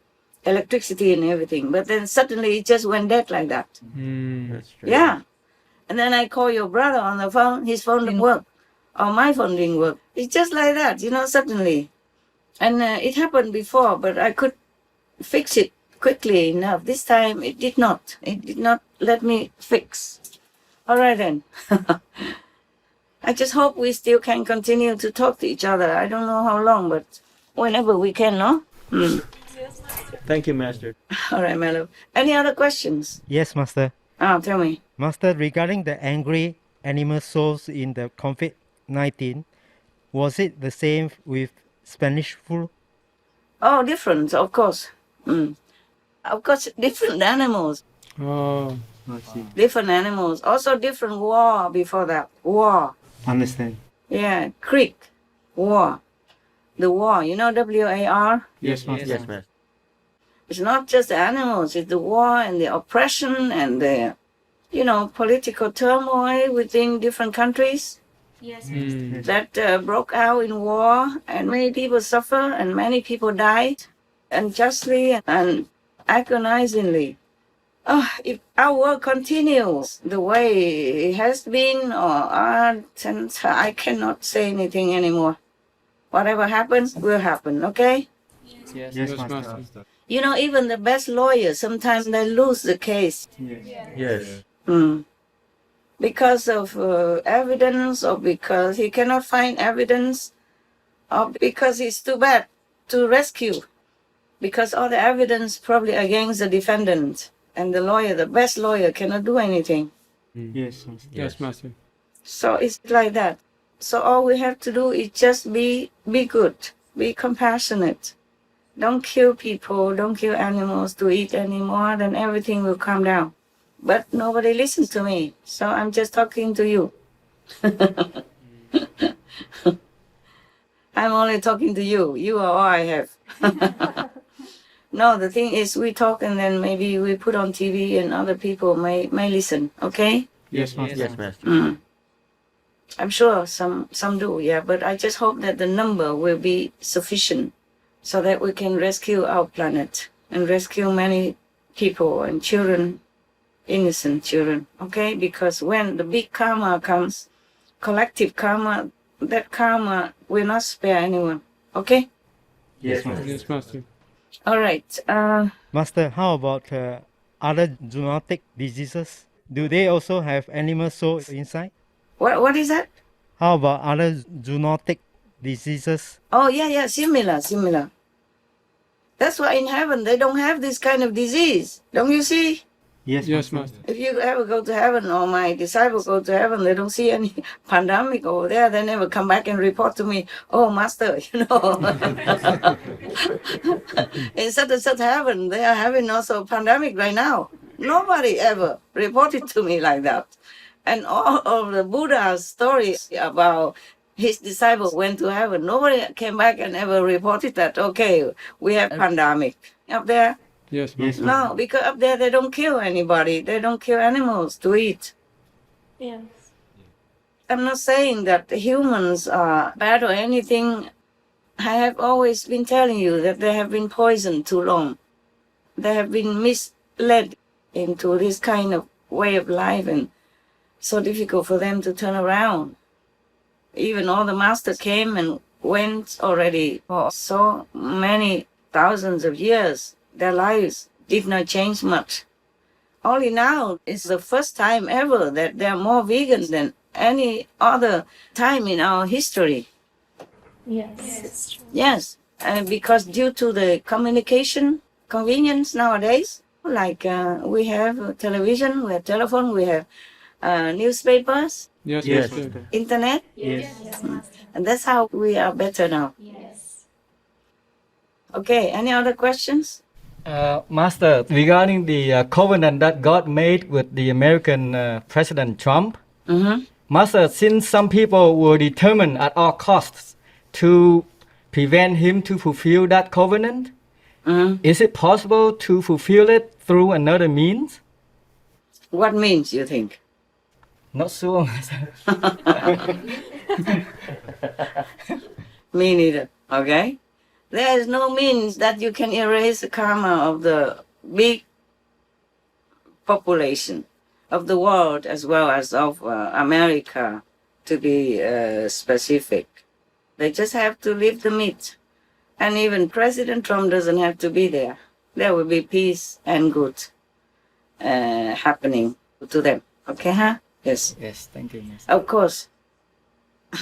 electricity and everything. But then suddenly it just went dead like that. That's true. Yeah. And then I call your brother on the phone, his phone didn't work. Or my phone didn't work. It's just like that, suddenly. And it happened before, but I could fix it quickly enough. This time it did not. It did not let me fix. All right then. I just hope we still can continue to talk to each other. I don't know how long, but whenever we can, no? Thank you, Master. All right, my love. Any other questions? Yes, Master. Tell me. Master, regarding the angry animal souls in the COVID-19, was it the same with Spanish flu? Oh, different, of course. Of course, different animals. Oh, I see. Different animals. Also different war before that. War. Understand. Yeah, creek. War. The war, WAR? yes, Master. Yes, Master. It's not just the animals, it's the war and the oppression and the, political turmoil within different countries Yes. that broke out in war, and many people suffer and many people died unjustly and agonizingly. If our world continues the way it has been, I cannot say anything anymore. Whatever happens will happen, okay? Yes, Yes, Master. Master. Even the best lawyers, sometimes they lose the case. Yes. Because of evidence, or because he cannot find evidence, or because it's too bad to rescue. Because all the evidence probably against the defendant, and the lawyer, the best lawyer, cannot do anything. Yes, Master. Yes, Master. So it's like that. So all we have to do is just be good, be compassionate. Don't kill people, don't kill animals to eat anymore, then everything will calm down. But nobody listens to me, so I'm just talking to you. I'm only talking to you. You are all I have. No, the thing is we talk and then maybe we put on TV and other people may listen, okay? Yes, Master. Yes, Master. I'm sure some do, yeah, but I just hope that the number will be sufficient so that we can rescue our planet and rescue many people and children, innocent children, okay? Because when the big karma comes, collective karma, that karma will not spare anyone, okay? Yes, Master. Yes, Master. All right. Master, how about other zoonotic diseases? Do they also have animal soul inside? What is that? How about other zoonotic diseases? Oh, yeah, similar. That's why in heaven they don't have this kind of disease. Don't you see? Yes, Yes, Master. If you ever go to heaven, or my disciples go to heaven, they don't see any pandemic over there. They never come back and report to me, oh, Master, in such and such heaven, they are having also a pandemic right now. Nobody ever reported to me like that. And all of the Buddha's stories about his disciples went to heaven, nobody came back and ever reported that, okay, we have pandemic up there. Yes, Yes, Master. No, because up there they don't kill anybody. They don't kill animals to eat. Yes. I'm not saying that the humans are bad or anything. I have always been telling you that they have been poisoned too long. They have been misled into this kind of way of life, and so difficult for them to turn around. Even all the masters came and went already for so many thousands of years. Their lives did not change much. Only now is the first time ever that they are more vegan than any other time in our history. Yes. It's true. Yes, because due to the communication convenience nowadays, like we have television, we have telephone, we have newspapers, Yes, Yes, Master. Master. internet, Yes. and that's how we are better now. Yes. Okay, any other questions? Master, regarding the covenant that God made with the American President Trump, Master, since some people were determined at all costs to prevent him to fulfill that covenant? Mm. Is it possible to fulfill it through another means? What means you think? Not sure, Master. Me neither. Okay? There is no means that you can erase the karma of the big population of the world as well as of America, to be specific. They just have to leave the meat. And even President Trump doesn't have to be there. There will be peace and good happening to them. Okay, huh? Yes. Yes, thank you, Master. Of course.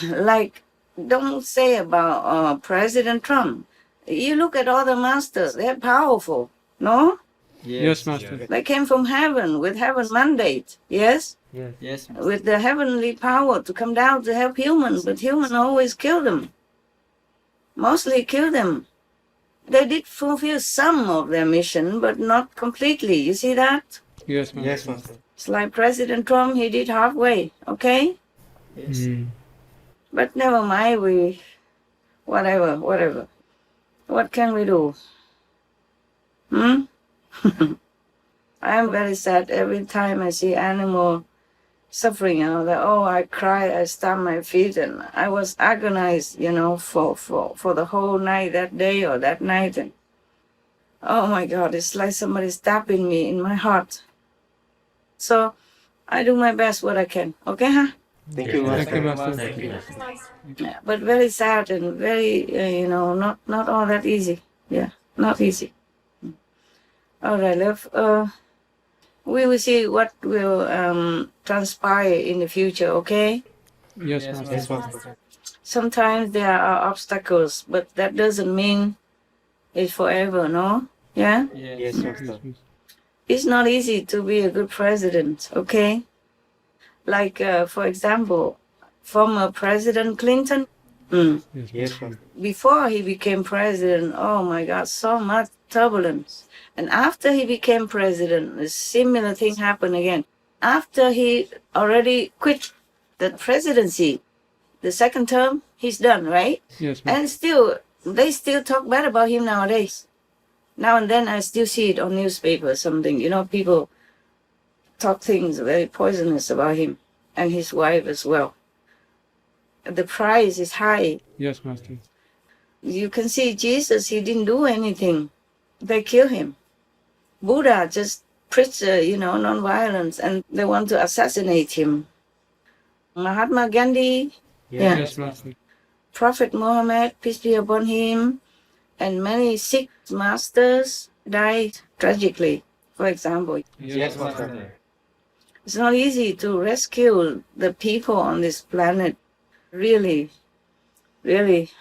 Like, don't say about President Trump. You look at all the masters, they're powerful, no? Yes, Master. They came from heaven with heaven mandate, yes? Yes, Master. With the heavenly power to come down to help humans, but humans always kill them. Mostly kill them. They did fulfill some of their mission, but not completely. You see that? Yes, Master. Yes, Master. It's like President Trump, he did halfway, okay? Yes. Mm. But never mind, whatever. What can we do? I am very sad every time I see animal suffering, I cry, I stamp my feet, and I was agonized, for the whole night that day or that night. And oh my God, it's like somebody stabbing me in my heart. So I do my best what I can, okay, huh? Thank you, Master. Thank you, Master. Thank you. Yeah, but very sad and very, not all that easy. Yeah, not easy. All right, love. We will see what will transpire in the future, okay? Yes, Yes, Master. Yes, Master. Sometimes there are obstacles, but that doesn't mean it's forever, no? Yeah? Yes, Master. It's not easy to be a good president, okay? Like, for example, former President Clinton, Yes, Master. before he became president, oh my God, so much turbulence. And after he became president, a similar thing happened again. After he already quit the presidency, the second term, he's done, right? Yes, Master. And still, they still talk bad about him nowadays. Now and then I still see it on newspaper, something, people talk things very poisonous about him and his wife as well. The price is high. Yes, Master. You can see Jesus, he didn't do anything. They kill him. Buddha just preached, non-violence, and they want to assassinate him. Mahatma Gandhi, yeah. Yes, Master. Prophet Muhammad, peace be upon him, and many Sikh masters died tragically, for example. Yes, Master. It's not easy to rescue the people on this planet. Really, really,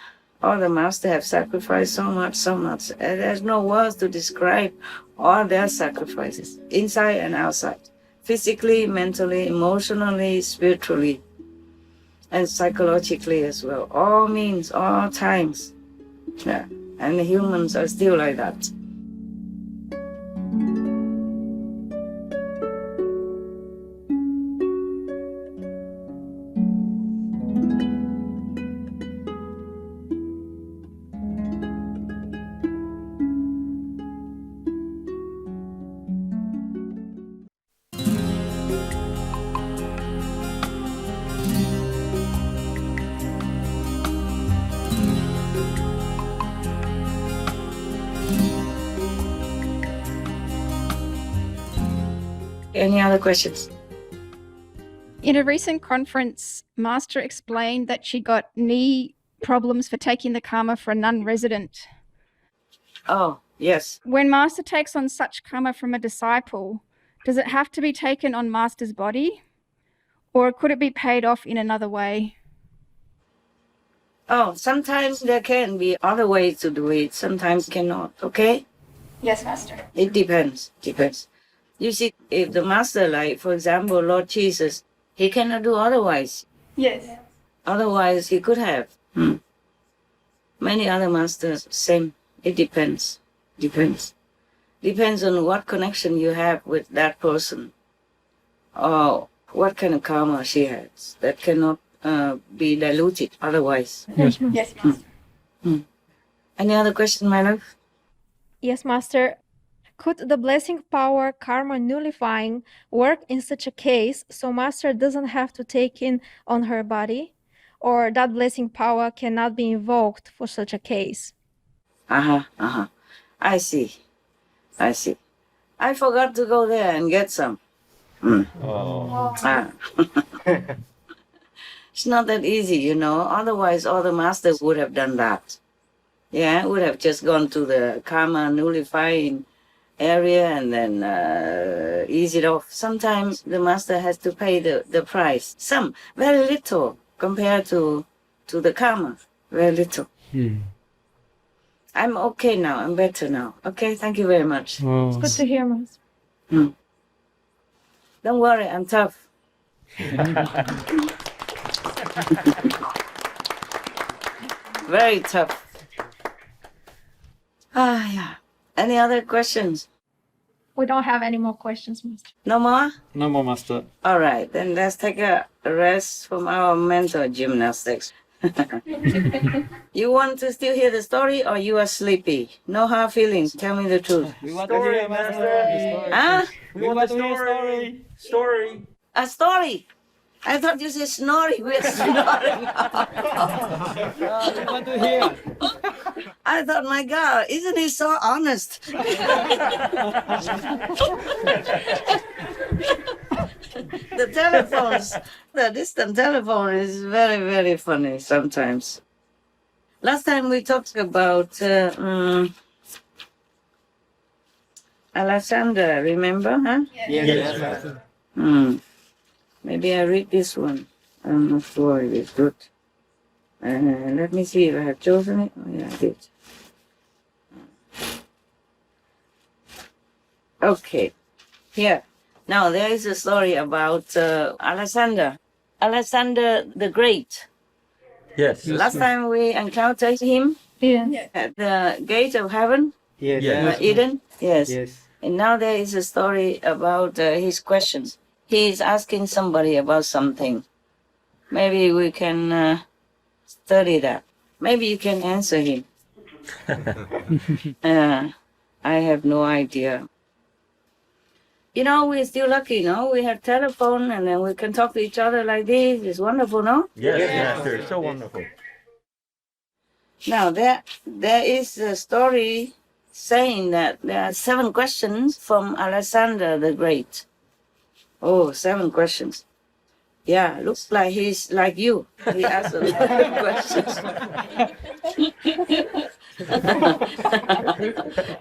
all the masters have sacrificed so much. And there's no words to describe all their sacrifices, inside and outside, physically, mentally, emotionally, spiritually, and psychologically as well. All means, all times. Yeah. And the humans are still like that. Any other questions? In a recent conference, Master explained that she got knee problems for taking the karma for a non-resident. Oh, yes. When Master takes on such karma from a disciple, does it have to be taken on Master's body? Or could it be paid off in another way? Oh, sometimes there can be other ways to do it, sometimes cannot, okay? Yes, Master. It depends. You see, if the master, like, for example, Lord Jesus, he cannot do otherwise. Yes. Otherwise, he could have. Many other masters, same. It depends. Depends on what connection you have with that person, or what kind of karma she has. That cannot be diluted otherwise. Yes, Yes, Master. Any other question, my love? Yes, Master. Could the blessing power karma nullifying work in such a case so Master doesn't have to take in on her body? Or that blessing power cannot be invoked for such a case? I see. I forgot to go there and get some. It's not that easy, you know. Otherwise, all the masters would have done that. Yeah, would have just gone to the karma nullifying area and then ease it off. Sometimes the master has to pay the price. Some, very little compared to the karma. Very little. I'm okay now. I'm better now. Okay, thank you very much. It's good to hear, Master. Don't worry, I'm tough. Very tough. Yeah. Any other questions? We don't have any more questions, Master. No more? No more, Master. All right, then let's take a rest from our mental gymnastics. You want to still hear the story or you are sleepy? No hard feelings. Tell me the truth. We want to hear, Master. Huh? We want to hear story. Story. A story? I thought you said snoring. We're snoring. We want to hear. I thought, my God, isn't he so honest? The telephones, the distant telephone is very, very funny sometimes. Last time we talked about Alexander, remember, huh? Yes, Master. Maybe I read this one. I'm not sure it is good. Let me see if I have chosen it. Oh, yeah, I did. Okay, here. Now, there is a story about Alexander the Great. Yes. Last time we encountered him at the gate of heaven, Yes. Eden. Yes. Yes. And now there is a story about his questions. He is asking somebody about something. Maybe we can study that. Maybe you can answer him. I have no idea. You know, we're still lucky, no? We have telephone and then we can talk to each other like this. It's wonderful, no? Yes, Master. So wonderful. Now, there is a story saying that there are 7 questions from Alexander the Great. Oh, 7 questions. Yeah, looks like he's like you. He asks a lot of questions.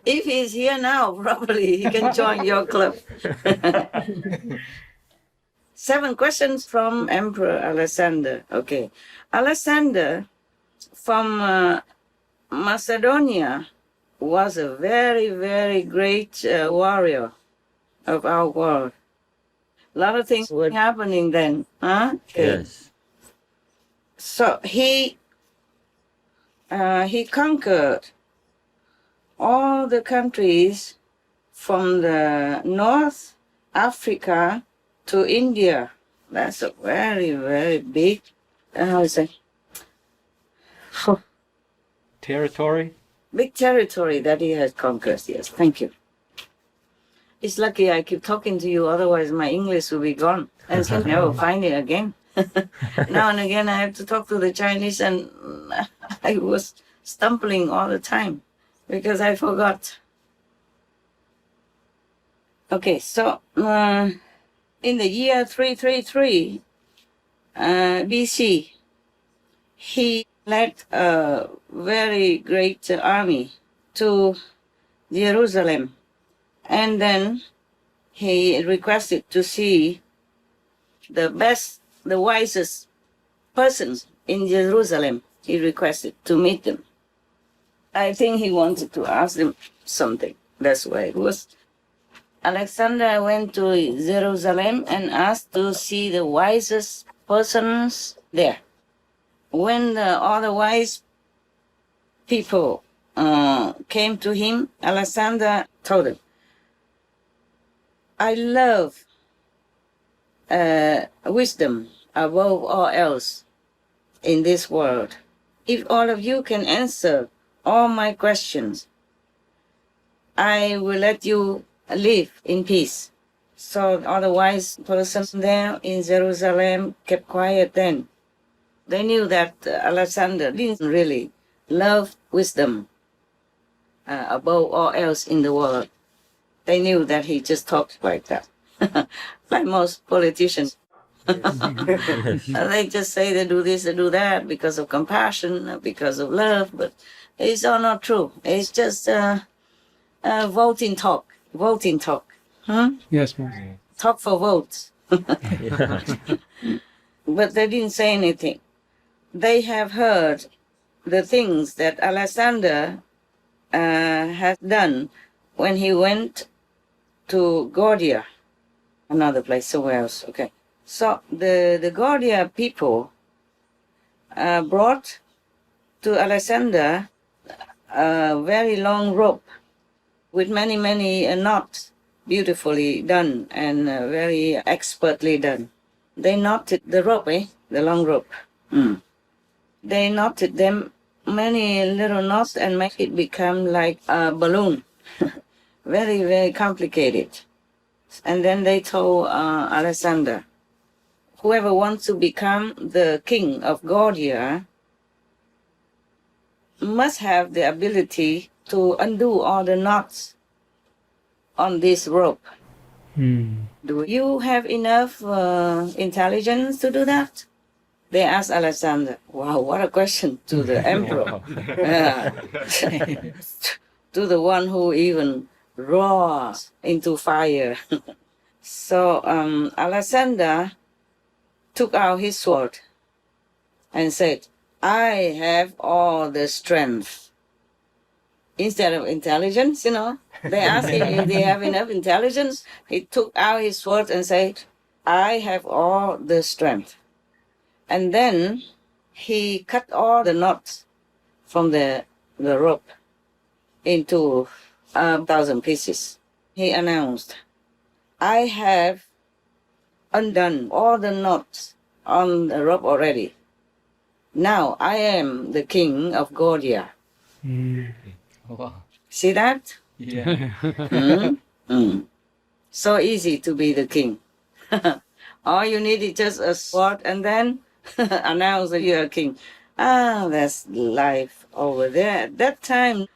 If he's here now, probably he can join your club. 7 questions from Emperor Alexander. Okay. Alexander from Macedonia was a very, very great warrior of our world. A lot of things were happening then, huh? Okay. Yes. So he conquered all the countries from the North Africa to India. That's a very, very big, how to say, Territory. big territory that he has conquered. Yes, thank you. It's lucky I keep talking to you, otherwise my English will be gone. And so never find it again. Now and again I have to talk to the Chinese and I was stumbling all the time because I forgot. Okay, so in the year 333 BC, he led a very great army to Jerusalem. And then he requested to see the best, the wisest persons in Jerusalem. He requested to meet them. I think he wanted to ask them something. That's why it was. Alexander went to Jerusalem and asked to see the wisest persons there. When all the wise people came to him, Alexander told them, I love wisdom above all else in this world. If all of you can answer all my questions. I will let you live in peace. So the other wise person there in Jerusalem kept quiet then. They knew that Alexander didn't really love wisdom above all else in the world. They knew that he just talked like that, like most politicians. They just say they do this, they do that because of compassion, because of love, but it's all not true. It's just voting talk. Yes, Master. Talk for votes. But they didn't say anything. They have heard the things that Alexander has done when he went to Gordia, another place, somewhere else. Okay. So the Gordia people brought to Alexander a very long rope with many, many knots, beautifully done and very expertly done. They knotted the rope, the long rope. They knotted them many little knots and make it become like a balloon. Very, very complicated. And then they told Alexander, whoever wants to become the king of Gordia must have the ability to undo all the knots on this rope. Do you have enough intelligence to do that? They asked Alexander. Wow, what a question to the emperor. To the one who even roars into fire. So Alexander took out his sword and said, I have all the strength. Instead of intelligence, they asked him if they have enough intelligence. He took out his sword and said, I have all the strength. And then he cut all the knots from the rope into 1,000 pieces. He announced, I have undone all the knots on the rope already. Now I am the king of Gordia. Wow. See that? Yeah. So easy to be the king. All you need is just a sword and then announce that you're a king. That's life over there. At that time,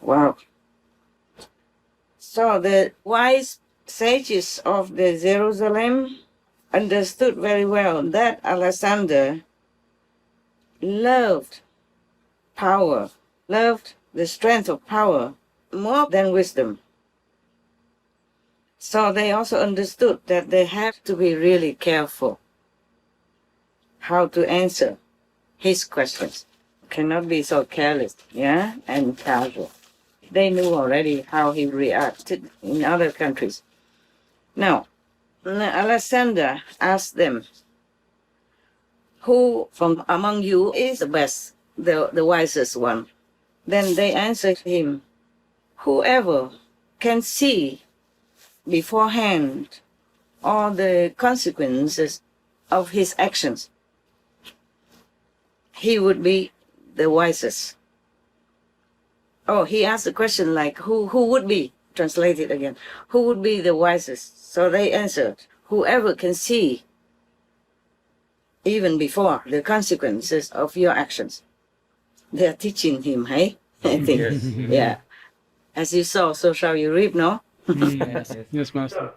wow. So the wise sages of the Jerusalem understood very well that Alexander loved power, loved the strength of power more than wisdom. So they also understood that they have to be really careful how to answer his questions. Cannot be so careless, and casual. They knew already how he reacted in other countries. Now, Alexander asked them, who from among you is the best, the wisest one? Then they answered him, whoever can see beforehand all the consequences of his actions, he would be the wisest. Oh, he asked the question like, who would be? Translated again. Who would be the wisest? So they answered, whoever can see even before the consequences of your actions. They are teaching him, hey? I think. Yes. Yeah. As you sow, so shall you reap, no? Yes, Master.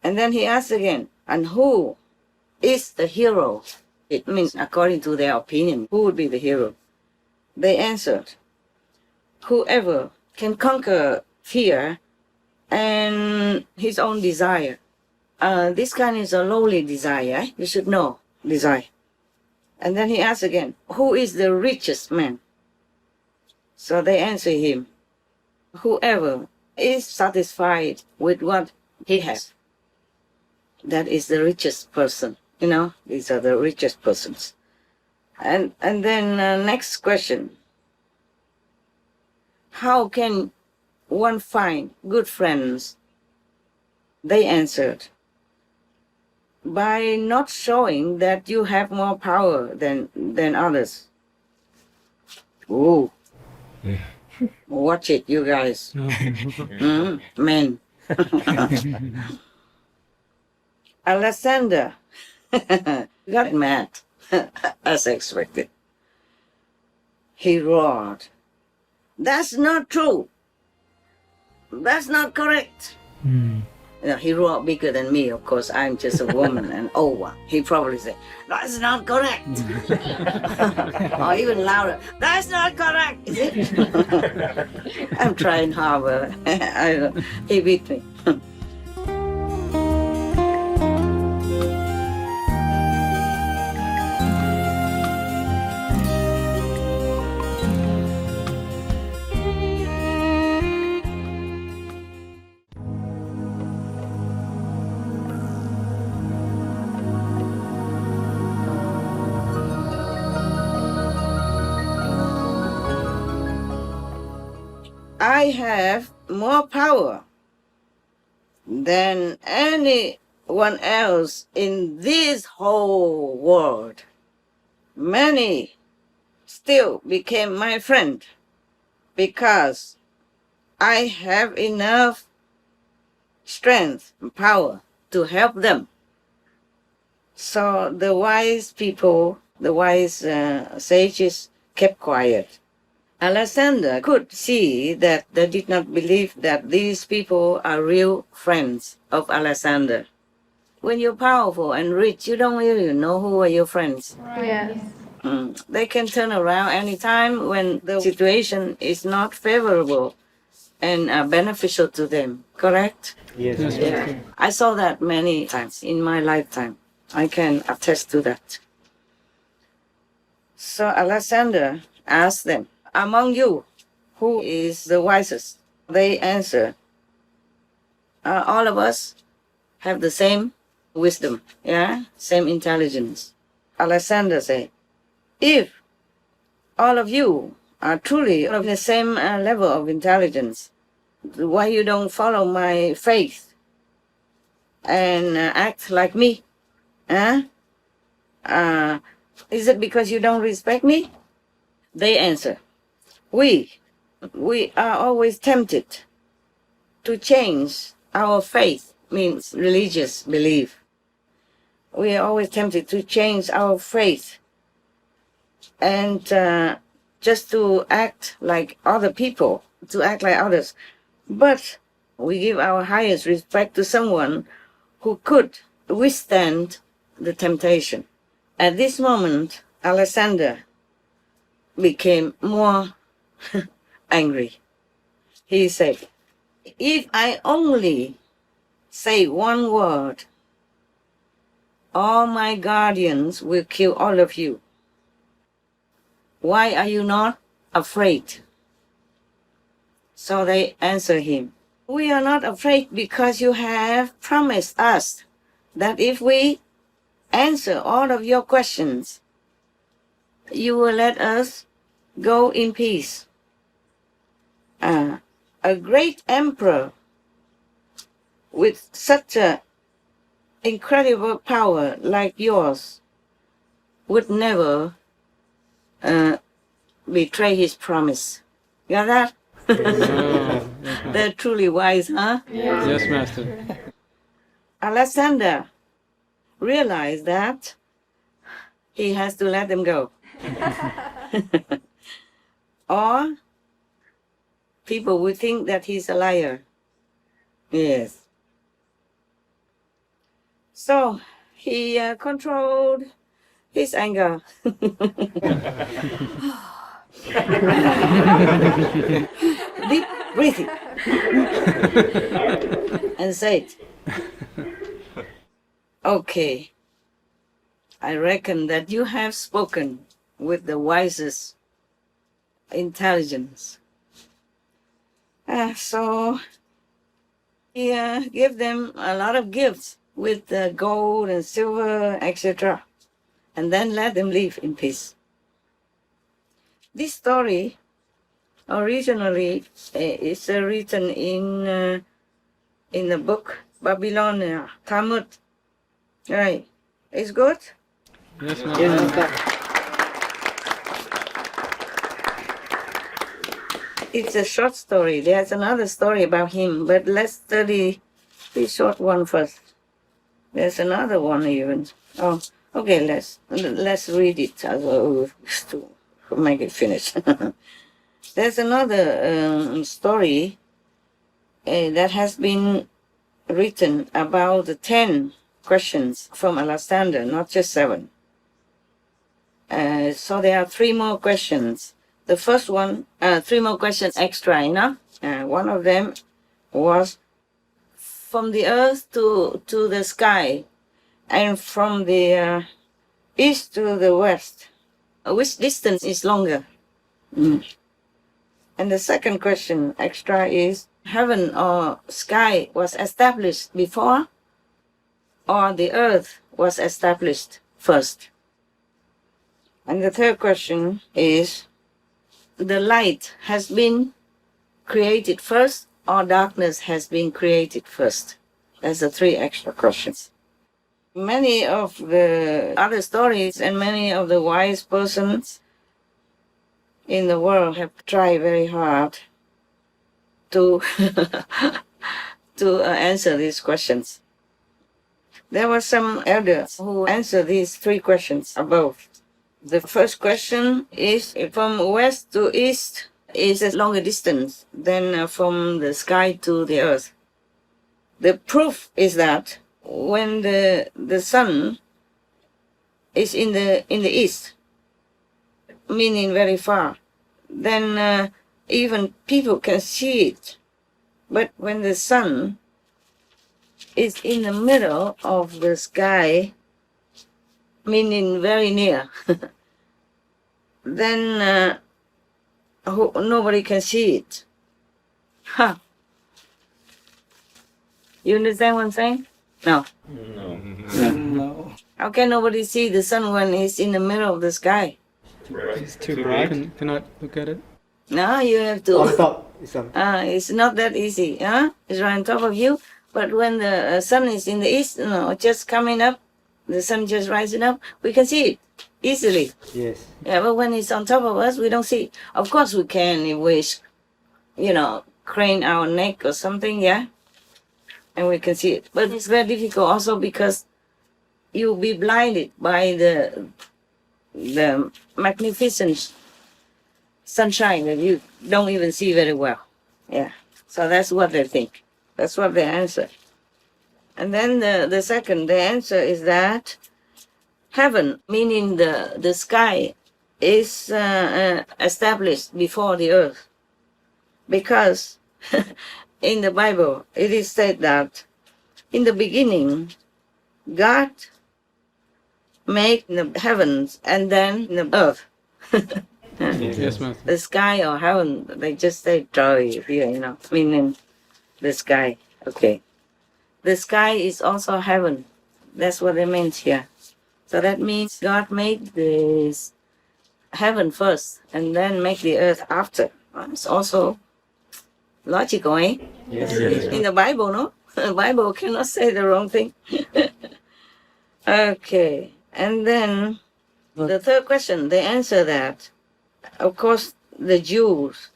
And then he asked again, and who is the hero? It means, according to their opinion, who would be the hero? They answered, whoever can conquer fear and his own desire. This kind is a lowly desire. You should know desire. And then he asked again, who is the richest man? So they answer him, whoever is satisfied with what he has. That is the richest person. These are the richest persons. And then next question. How can one find good friends? They answered, by not showing that you have more power than others. Ooh. Watch it, you guys. Men. Alexander got mad, as expected. He roared, "That's not true. That's not correct." You know, he roared bigger than me, of course. I'm just a woman and old one. He probably said, "That's not correct." Or even louder, "That's not correct, is it?" I'm trying hard, but he beat me. I have more power than anyone else in this whole world. Many still became my friend because I have enough strength and power to help them. So the wise people, the wise sages kept quiet. Alexander could see that they did not believe that these people are real friends of Alexander. When you're powerful and rich, you don't really know who are your friends. Yes. They can turn around anytime when the situation is not favorable and beneficial to them, correct? Yes. Yeah. I saw that many times in my lifetime. I can attest to that. So Alexander asked them, "Among you, who is the wisest?" They answer, "All of us have the same wisdom, same intelligence." Alexander said, "If all of you are truly of the same level of intelligence, why you don't follow my faith and act like me? Is it because you don't respect me?" They answer, We are always tempted to change our faith," means religious belief. We are always tempted to change our faith and just to act like other people, to act like others. But we give our highest respect to someone who could withstand the temptation. At this moment, Alexander became more angry. He said, "If I only say one word, all my guardians will kill all of you. Why are you not afraid?" So they answer him, "We are not afraid because you have promised us that if we answer all of your questions, you will let us go in peace. A great emperor with such a incredible power like yours would never betray his promise." Got that? They're truly wise, huh? Yes, Master. Alexander realized that he has to let them go. Or people will think that he's a liar. Yes. So he controlled his anger. Deep breathing. And said, "Okay, I reckon that you have spoken with the wisest intelligence." So he gave them a lot of gifts with gold and silver, etc., and then let them live in peace. This story originally is written in the book Babylonia, Talmud. Right? It's good? Yes, Master. It's a short story. There's another story about him, but let's study the short one first. There's another one even. Oh, okay. Let's read it to make it finish. There's another story that has been written about the 10 questions from Alexander, not just 7. So there are 3 more questions. The first one, 3 more questions extra, one of them was from the earth to the sky and from the east to the west. Which distance is longer? And the second question extra is, heaven or sky was established before or the earth was established first? And the third question is, the light has been created first or darkness has been created first? That's the 3 extra questions. Many of the other stories and many of the wise persons in the world have tried very hard to answer these questions. There were some elders who answered these 3 questions above. The first question is, from west to east is a longer distance than from the sky to the earth. The proof is that when the sun is in the east, meaning very far, then even people can see it. But when the sun is in the middle of the sky, meaning very near, then nobody can see it. Huh. You understand what I'm saying? No. No. How can nobody see the sun when it's in the middle of the sky? It's too bright. Cannot look at it. No, you have to. On top. It's not that easy. It's right on top of you. But when the sun is in the east, just coming up, the sun just rising up, we can see it easily. Yes. Yeah, but when it's on top of us, we don't see it. Of course we can if we, crane our neck or something, yeah? And we can see it. But it's very difficult also because you'll be blinded by the magnificent sunshine that you don't even see very well. Yeah. So that's what they think. That's what they answer. And then the answer is that heaven, meaning the sky, is established before the earth. Because in the Bible, it is said that in the beginning, God made the heavens and then the earth. Yes, ma'am. The sky or heaven, they just say trời here, meaning the sky. Okay. The sky is also heaven. That's what it means here. So that means God made this heaven first and then make the earth after. It's also logical, eh? Yes. In the Bible, no? The Bible cannot say the wrong thing. Okay. And then the third question, they answer that. Of course, the Jewish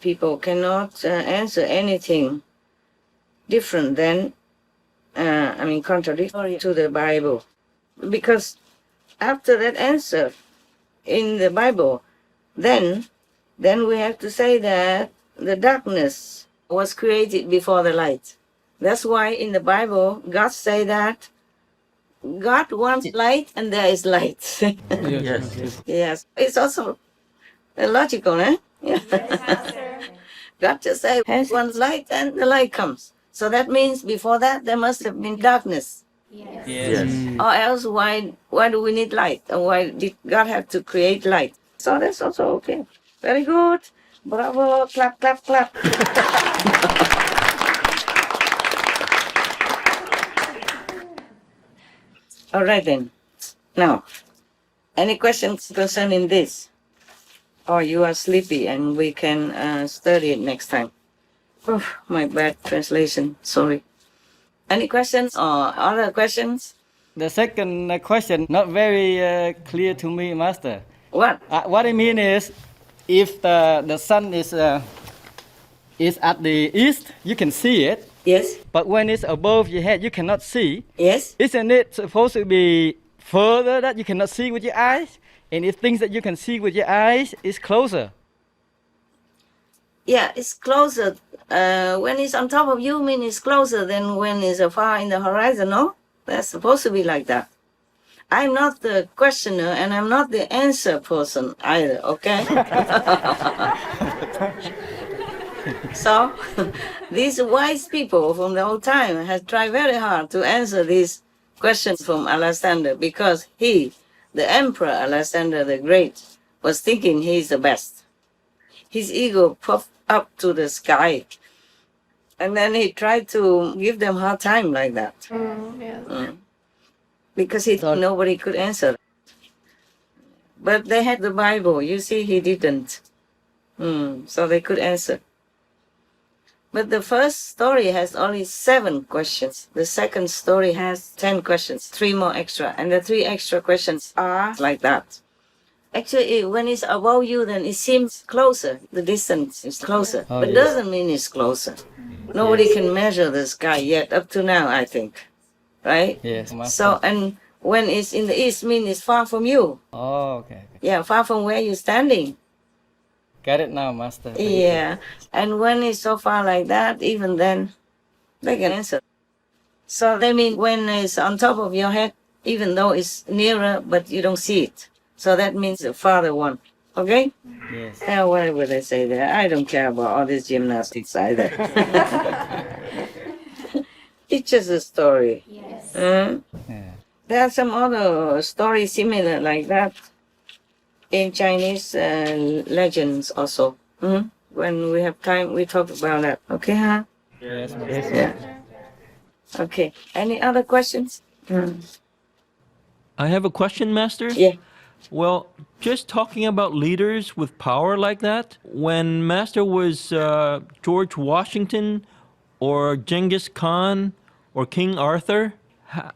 people cannot answer anything different than, contradictory to the Bible. Because after that answer in the Bible, then we have to say that the darkness was created before the light. That's why in the Bible, God say that God wants light and there is light. Yes. Yes. It's also logical, eh? Yeah. God just say, has one light and the light comes. So that means before that, there must have been darkness. Yes. Or else, why do we need light? Or why did God have to create light? So that's also okay. Very good. Bravo. Clap, clap, clap. All right then. Now, any questions concerning this? Or you are sleepy and we can study it next time. Oh, my bad translation. Sorry. Any questions or other questions? The second question not very clear to me, Master. What? What I mean is, if the sun is at the east, you can see it. Yes. But when it's above your head, you cannot see. Yes. Isn't it supposed to be further that you cannot see with your eyes? And if things that you can see with your eyes is closer. Yeah, it's closer. When it's on top of you, mean it's closer than when it's far in the horizon, no? That's supposed to be like that. I'm not the questioner and I'm not the answer person either, okay? So, these wise people from the old time have tried very hard to answer these questions from Alexander because he, the Emperor Alexander the Great, was thinking he's the best. His ego puffed up to the sky. And then he tried to give them hard time like that. Because he thought nobody could answer. But they had the Bible. You see, he didn't. So they could answer. But the first story has only 7 questions. The second story has 10 questions, 3 more extra. And the 3 extra questions are like that. Actually, when it's above you, then it seems closer. The distance is closer. Oh, but yes. doesn't mean it's closer. Nobody can measure the sky yet, up to now, I think. Right? Yes. So, and when it's in the east, means it's far from you. Oh, okay. Yeah, far from where you're standing. Got it now, Master. Thank you. Yeah. And when it's so far like that, even then, they can answer. So, they mean when it's on top of your head, even though it's nearer, but you don't see it. So that means the farther one. Okay? Yes. Whatever they say there. I don't care about all this gymnastics either. It's just a story. Yes. Yeah. There are some other stories similar like that in Chinese legends also. When we have time, we talk about that. Okay, huh? Yes. Yeah. Okay. Any other questions? I have a question, Master. Yeah. Well, just talking about leaders with power like that, when Master was George Washington or Genghis Khan or King Arthur,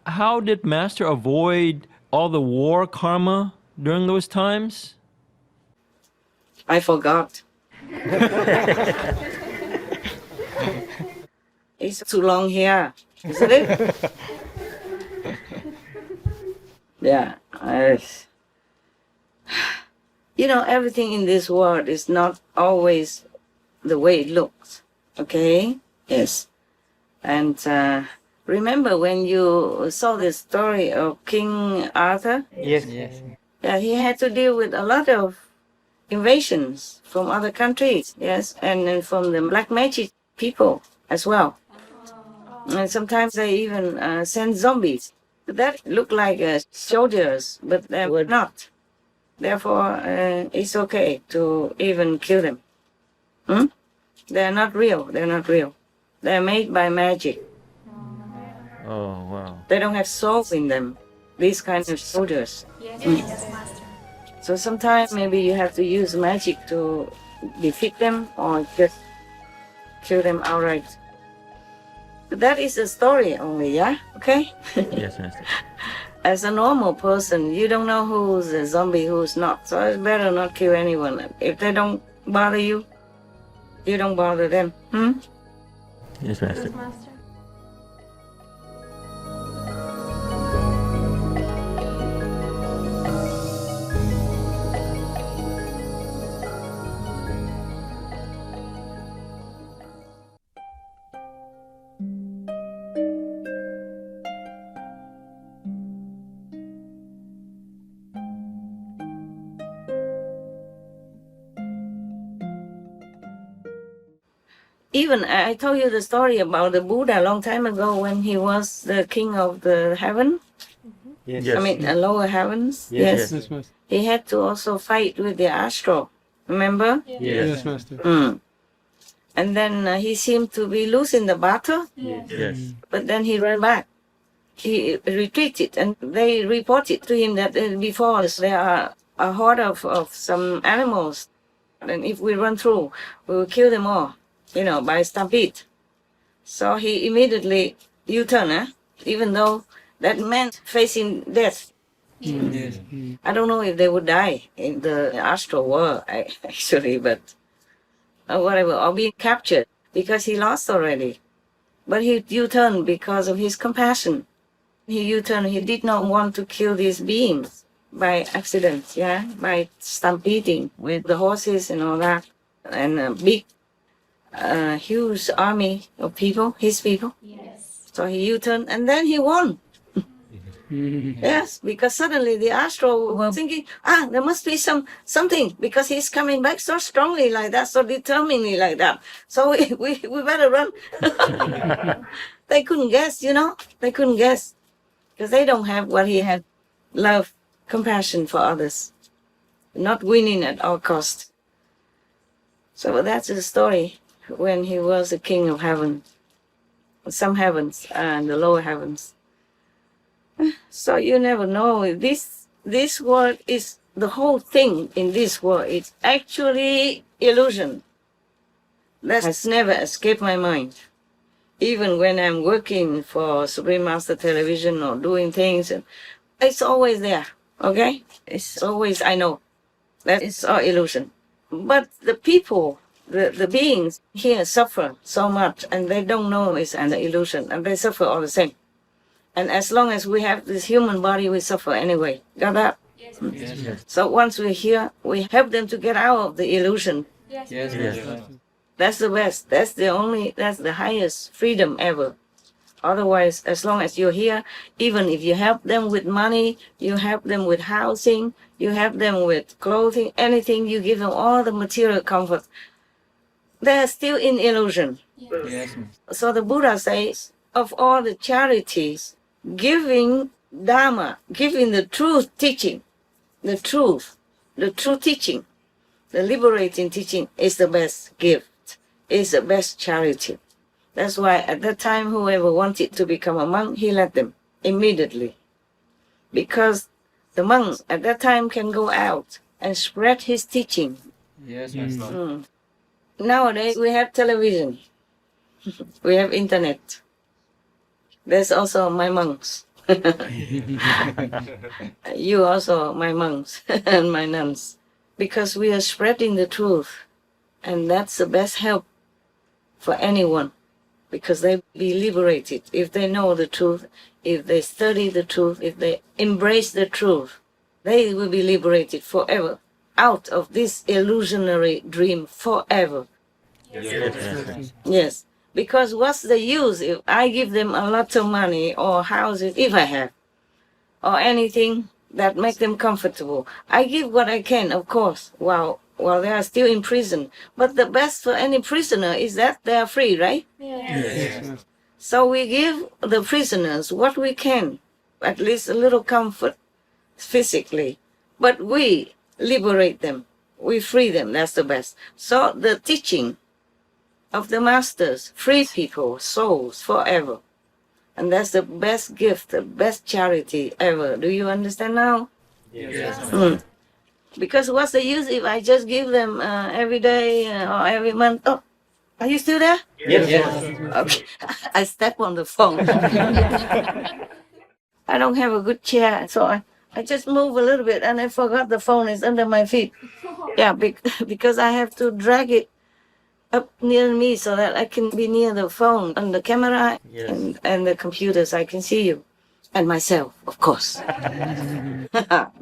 how did Master avoid all the war karma during those times? I forgot. It's too long here, isn't it? Yeah. You know, everything in this world is not always the way it looks. Okay? Yes. And remember when you saw the story of King Arthur? Yes. Yeah, he had to deal with a lot of invasions from other countries, yes, and then from the black magic people as well. And sometimes they even send zombies. That looked like soldiers, but they were not. Therefore, it's okay to even kill them. They're not real. They're not real. They're made by magic. Oh, wow. They don't have souls in them. These kinds of soldiers. So sometimes maybe you have to use magic to defeat them or just kill them outright. But that is a story only, yeah? Okay? Yes, Master. As a normal person, you don't know who's a zombie, who's not. So it's better not kill anyone. If they don't bother you, you don't bother them. Yes, Master. Even I told you the story about the Buddha a long time ago when he was the king of the heaven. Yes. I mean, lower heavens. Yes. Yes, Master. He had to also fight with the astral. Remember? Yes, Master. And then he seemed to be losing the battle, Yes. but then he ran back. He retreated, and they reported to him that before us there are a horde of some animals, and if we run through, we will kill them all, by stampede. So he immediately U-turned, even though that meant facing death. I don't know if they would die in the astral world, actually, but whatever, or being captured because he lost already. But he U-turned because of his compassion. He U-turned. He did not want to kill these beings by accident, by stampeding with the horses and all that, and a big, huge army of people, his people. Yes. So he U-turned, and then he won. Yes, because suddenly the astral were thinking, there must be something, because he's coming back so strongly like that, so determinedly like that. So we better run. They couldn't guess, they couldn't guess, because they don't have what he had: love, compassion for others, not winning at all cost. So that's the story when he was the king of heaven, some heavens and the lower heavens. So you never know. This world is, the whole thing in this world is actually illusion. That has never escaped my mind. Even when I'm working for Supreme Master Television or doing things, it's always there, okay? It's always, I know, that it's all illusion. But the people, the beings here suffer so much, and they don't know it's an illusion, and they suffer all the same. And as long as we have this human body, we suffer anyway. Got that? Yes. Yes. So once we're here, we help them to get out of the illusion. Yes. Yes. Yes. That's the best. That's the highest freedom ever. Otherwise, as long as you're here, even if you help them with money, you help them with housing, you help them with clothing, anything, you give them all the material comfort, they're still in illusion. Yes. So the Buddha says, of all the charities, giving Dharma, giving the truth teaching, the truth teaching, the liberating teaching is the best gift, is the best charity. That's why at that time, whoever wanted to become a monk, he let them immediately. Because the monks at that time can go out and spread his teaching. Yes, Master. Nowadays, we have television. We have internet. There's also my monks. You also my monks and my nuns. Because we are spreading the truth. And that's the best help for anyone. Because they be liberated. If they know the truth, if they study the truth, if they embrace the truth, they will be liberated forever. Out of this illusionary dream forever. Yes. Yes. Because what's the use if I give them a lot of money or houses, if I have, or anything that make them comfortable? I give what I can, of course, while they are still in prison. But the best for any prisoner is that they are free, right? Yes. So we give the prisoners what we can, at least a little comfort physically. But we liberate them. We free them. That's the best. So the teaching of the masters free people, souls, forever. And that's the best gift, the best charity ever. Do you understand now? Yes. Because what's the use if I just give them every day or every month? Oh, are you still there? Yes. Okay. I step on the phone. I don't have a good chair, so I just move a little bit and I forgot the phone is under my feet. Yeah, because I have to drag it up near me so that I can be near the phone and the camera and the computers. I can see you and myself, of course.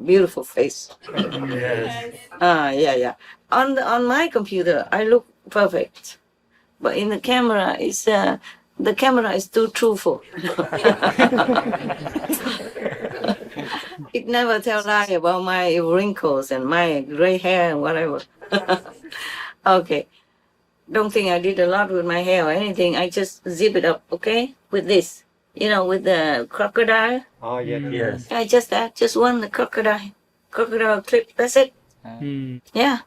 Beautiful face. Yes. Yeah. On my computer, I look perfect, but in the camera, the camera is too truthful. It never tells lie about my wrinkles and my gray hair and whatever. Okay. Don't think I did a lot with my hair or anything. I just zip it up, okay? With this, with the crocodile. Oh, yes. I just one the crocodile clip. That's it. Yeah,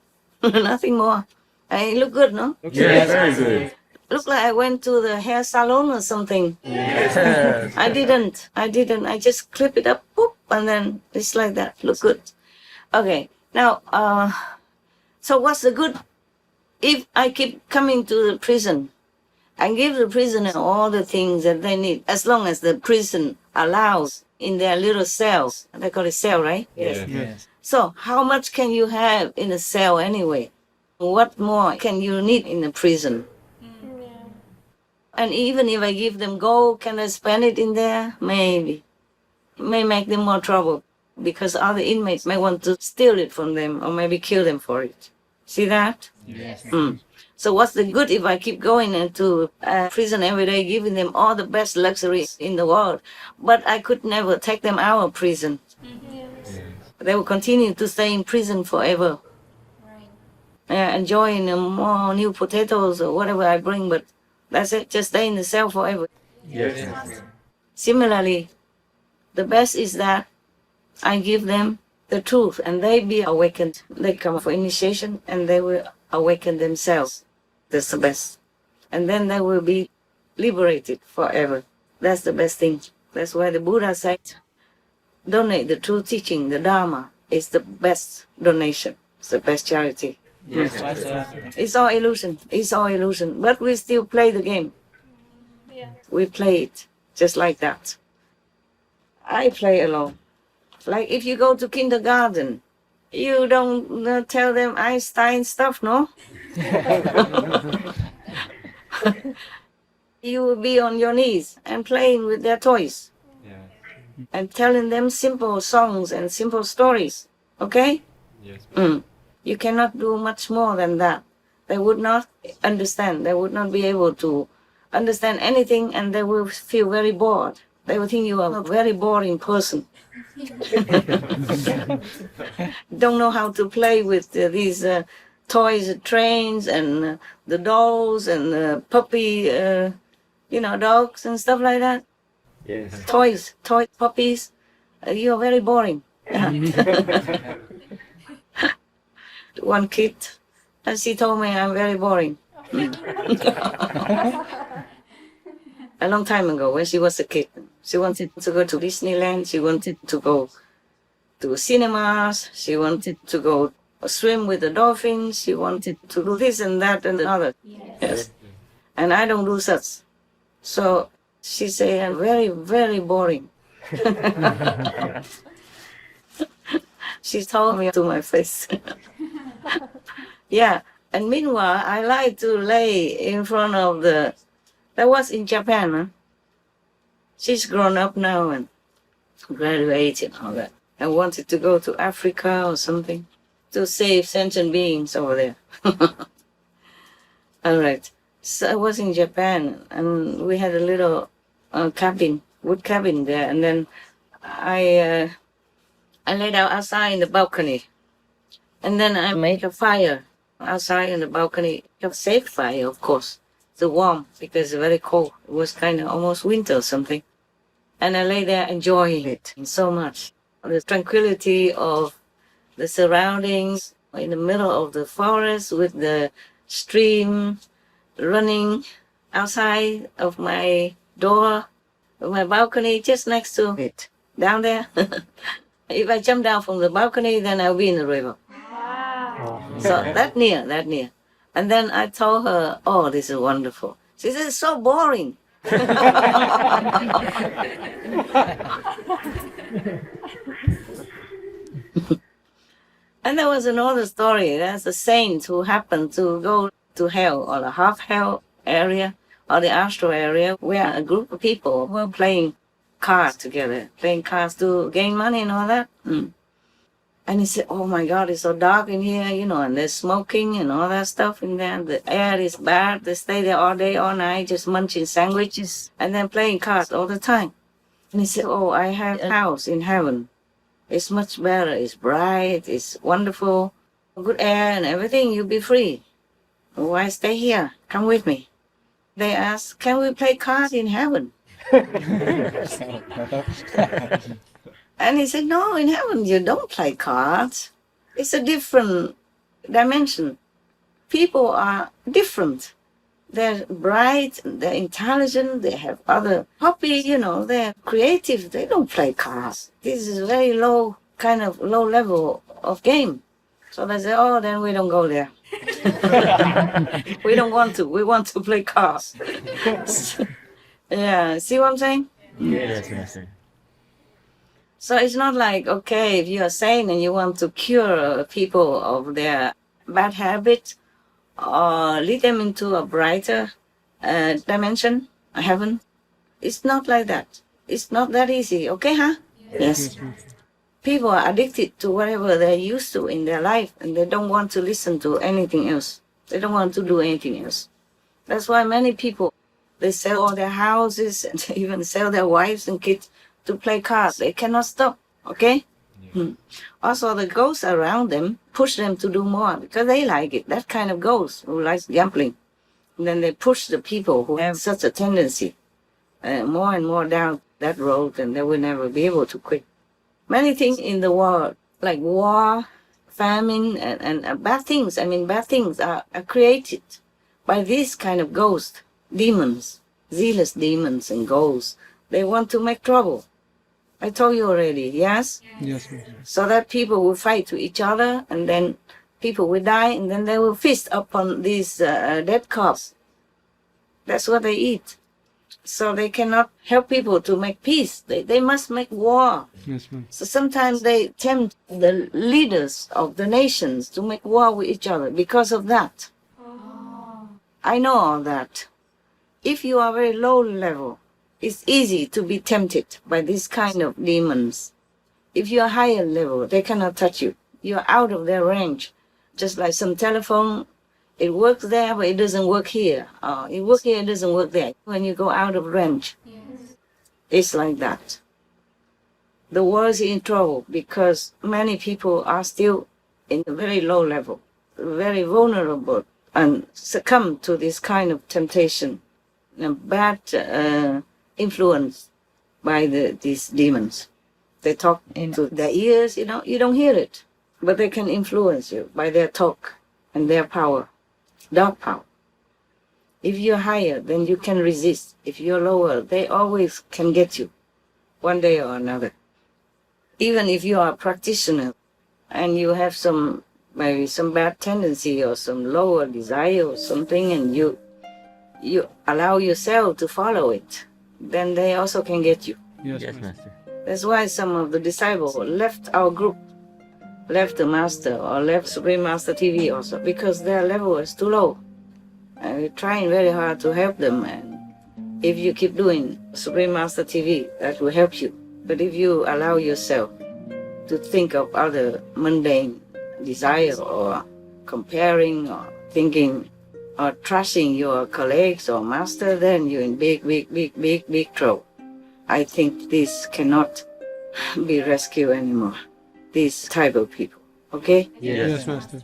nothing more. I look good, no? Yes, very good. Look like I went to the hair salon or something. Yes. I didn't. I just clip it up, boop, and then it's like that. Look good. Okay. Now, so what's the good? If I keep coming to the prison I give the prisoner all the things that they need, as long as the prison allows in their little cells. They call it cell, right? Yes. So how much can you have in a cell anyway? What more can you need in a prison? And even if I give them gold, can I spend it in there? Maybe. It may make them more trouble because other inmates may want to steal it from them or maybe kill them for it. See that? Yes. So what's the good if I keep going into prison every day, giving them all the best luxuries in the world, but I could never take them out of prison. They will continue to stay in prison forever. Enjoying more new potatoes or whatever I bring, but that's it, just stay in the cell forever. Yes. Similarly, the best is that I give them the truth and they be awakened. They come for initiation and they will awaken themselves. That's the best. And then they will be liberated forever. That's the best thing. That's why the Buddha said, donate the true teaching, the Dharma, is the best donation. It's the best charity. Yes. It's all illusion. It's all illusion. But we still play the game. We play it just like that. I play alone. Like if you go to kindergarten, you don't tell them Einstein stuff, no? You will be on your knees and playing with their toys. And telling them simple songs and simple stories. Okay? Yes. You cannot do much more than that. They would not understand. They would not be able to understand anything and they will feel very bored. They will think you are a very boring person. Don't know how to play with these toys, trains, and the dolls and puppy, dogs and stuff like that. Yes. Toy puppies. You are very boring. One kid, and she told me I'm very boring. A long time ago, when she was a kid, she wanted to go to Disneyland. She wanted to go to cinemas. She wanted to go swim with the dolphins. She wanted to do this and that and the other. Yes. And I don't do such. So she said I'm very, very boring. She told me to my face. Yeah. And meanwhile, I like to lay in front of that was in Japan. Huh? She's grown up now and graduated and all that. I wanted to go to Africa or something to save sentient beings over there. All right. So I was in Japan and we had a little wood cabin there. And then I laid out outside in the balcony. And then I made a fire outside in the balcony. A safe fire, of course. It's warm because it's very cold. It was kind of almost winter or something. And I lay there enjoying it so much. The tranquility of the surroundings in the middle of the forest with the stream running outside of my door, of my balcony, just next to it, down there. If I jump down from the balcony, then I'll be in the river. Wow. So that near. And then I told her, oh, this is wonderful. She said, it's so boring. And there was another story. There's a saint who happened to go to hell, or the half hell area, or the astral area, where a group of people were playing cards together, playing cards to gain money and all that. And he said, oh my God, it's so dark in here, and there's smoking and all that stuff in there. The air is bad. They stay there all day, all night, just munching sandwiches and then playing cards all the time. And he said, oh, I have a house in heaven. It's much better. It's bright. It's wonderful. Good air and everything. You'll be free. Why stay here? Come with me. They asked, can we play cards in heaven? And he said, no, in heaven you don't play cards. It's a different dimension. People are different. They're bright, they're intelligent, they have other hobbies, they're creative. They don't play cards. This is very low level of game. So they say, oh, then we don't go there. We don't want to. We want to play cards. Yeah, see what I'm saying? Yes, Master. So it's not like, okay, if you are sane and you want to cure people of their bad habits or lead them into a brighter dimension, heaven. It's not like that. It's not that easy. Okay, huh? Yes. People are addicted to whatever they're used to in their life, and they don't want to listen to anything else. They don't want to do anything else. That's why many people, they sell all their houses and they even sell their wives and kids to play cards. They cannot stop, okay? Also, the ghosts around them push them to do more because they like it. That kind of ghost who likes gambling. And then they push the people who have such a tendency more and more down that road, and they will never be able to quit. Many things in the world, like war, famine, and bad things. I mean, bad things are created by these kind of ghosts, demons, zealous demons and ghosts. They want to make trouble. I told you already, yes? Yes. So that people will fight to each other, and then people will die, and then they will feast upon these dead corpses. That's what they eat. So they cannot help people to make peace. They must make war. Yes, ma'am. So sometimes they tempt the leaders of the nations to make war with each other because of that. I know all that. If you are very low level, it's easy to be tempted by this kind of demons. If you are higher level, they cannot touch you. You are out of their range. Just like some telephone, it works there, but it doesn't work here. It works here, it doesn't work there. When you go out of range, it's like that. The world is in trouble because many people are still in a very low level, very vulnerable, and succumb to this kind of temptation, bad influence by these demons. They talk into their ears, you don't hear it, but they can influence you by their talk and their power. Dark power. If you're higher, then you can resist. If you're lower, they always can get you, one day or another. Even if you are a practitioner and you have maybe some bad tendency or some lower desire or something, and you allow yourself to follow it, then they also can get you. Yes, Master. That's why some of the disciples left our group, left the master or left Supreme Master TV also, because their level is too low. And we're trying very hard to help them, and if you keep doing Supreme Master TV, that will help you. But if you allow yourself to think of other mundane desire or comparing or thinking or trusting your colleagues or master, then you're in big trouble. I think this cannot be rescued anymore. These type of people, okay? Yes, Master.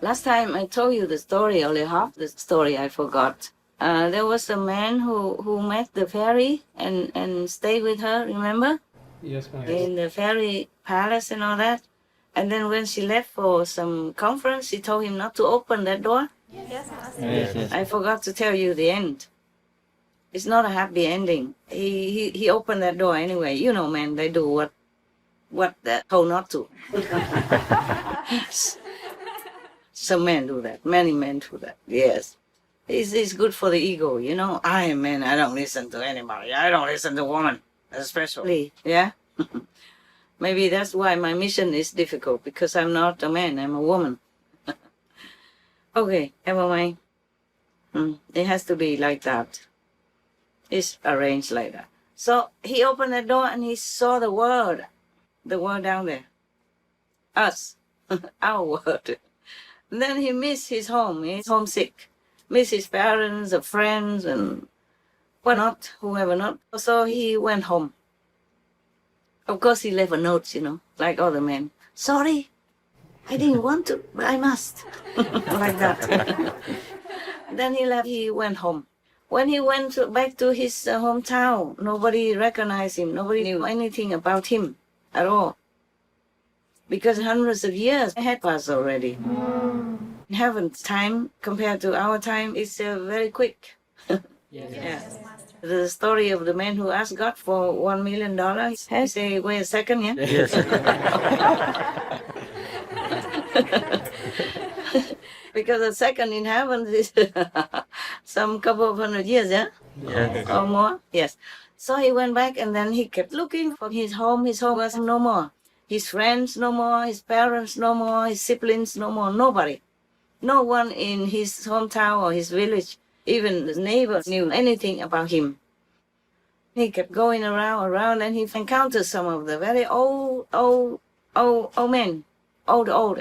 Last time I told you the story, only half the story I forgot. There was a man who met the fairy and stayed with her, remember? Yes, Master. In the fairy palace and all that. And then when she left for some conference, she told him not to open that door. Yes. I forgot to tell you the end. It's not a happy ending. He opened that door anyway. You know, man, they do what they're told not to. Some men do that. Many men do that. Yes. It's good for the ego, I am man. I don't listen to anybody. I don't listen to women, especially. Yeah? Maybe that's why my mission is difficult, because I'm not a man. I'm a woman. Okay, never mind. It has to be like that. It's arranged like that. So he opened the door and he saw the world down there. Us, our world. And then he missed his home. He's homesick. Missed his parents, or friends, and whatnot, whoever not. So he went home. Of course, he left a note, like other men. Sorry, I didn't want to, but I must. Like that. Then he left. He went home. When he went back to his hometown, nobody recognized him. Nobody knew anything about him at all. Because hundreds of years had passed already. In heaven's time, compared to our time, is very quick. Yes. The story of the man who asked God for $1 million. He say, wait a second, yeah? Yes. Because a second in heaven is some couple of hundred years, yeah? Yes. Or more? Yes. So he went back and then he kept looking for his home. His home was no more. His friends no more, his parents no more, his siblings no more, nobody. No one in his hometown or his village, even his neighbors, knew anything about him. He kept going around, and he encountered some of the very old men, old,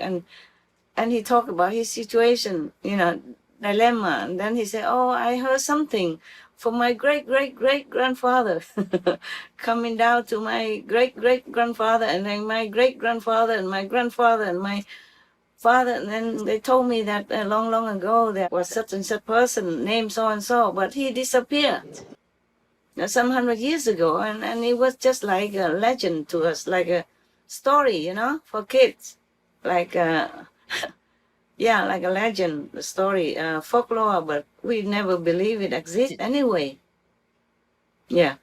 and he talked about his situation, dilemma. And then he said, oh, I heard something from my great-great-great-grandfather coming down to my great-great-grandfather, and then my great-grandfather, and my grandfather, and my father. And then they told me that long ago there was such and such person named so-and-so, but he disappeared some 100 years ago. And it was just like a legend to us, like a story, for kids. Like like a legend, a story, folklore, but we never believe it exists anyway. Yeah.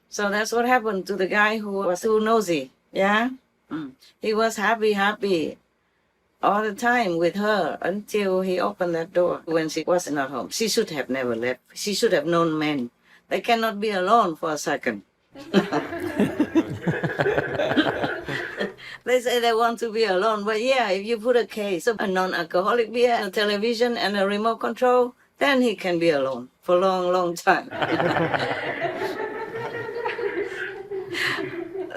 So that's what happened to the guy who was too nosy. Yeah. He was happy all the time with her until he opened that door when she wasn't at home. She should have never left. She should have known men. They cannot be alone for a second. They say they want to be alone, but yeah, if you put a case of a non-alcoholic beer, a television, and a remote control, then he can be alone for a long time.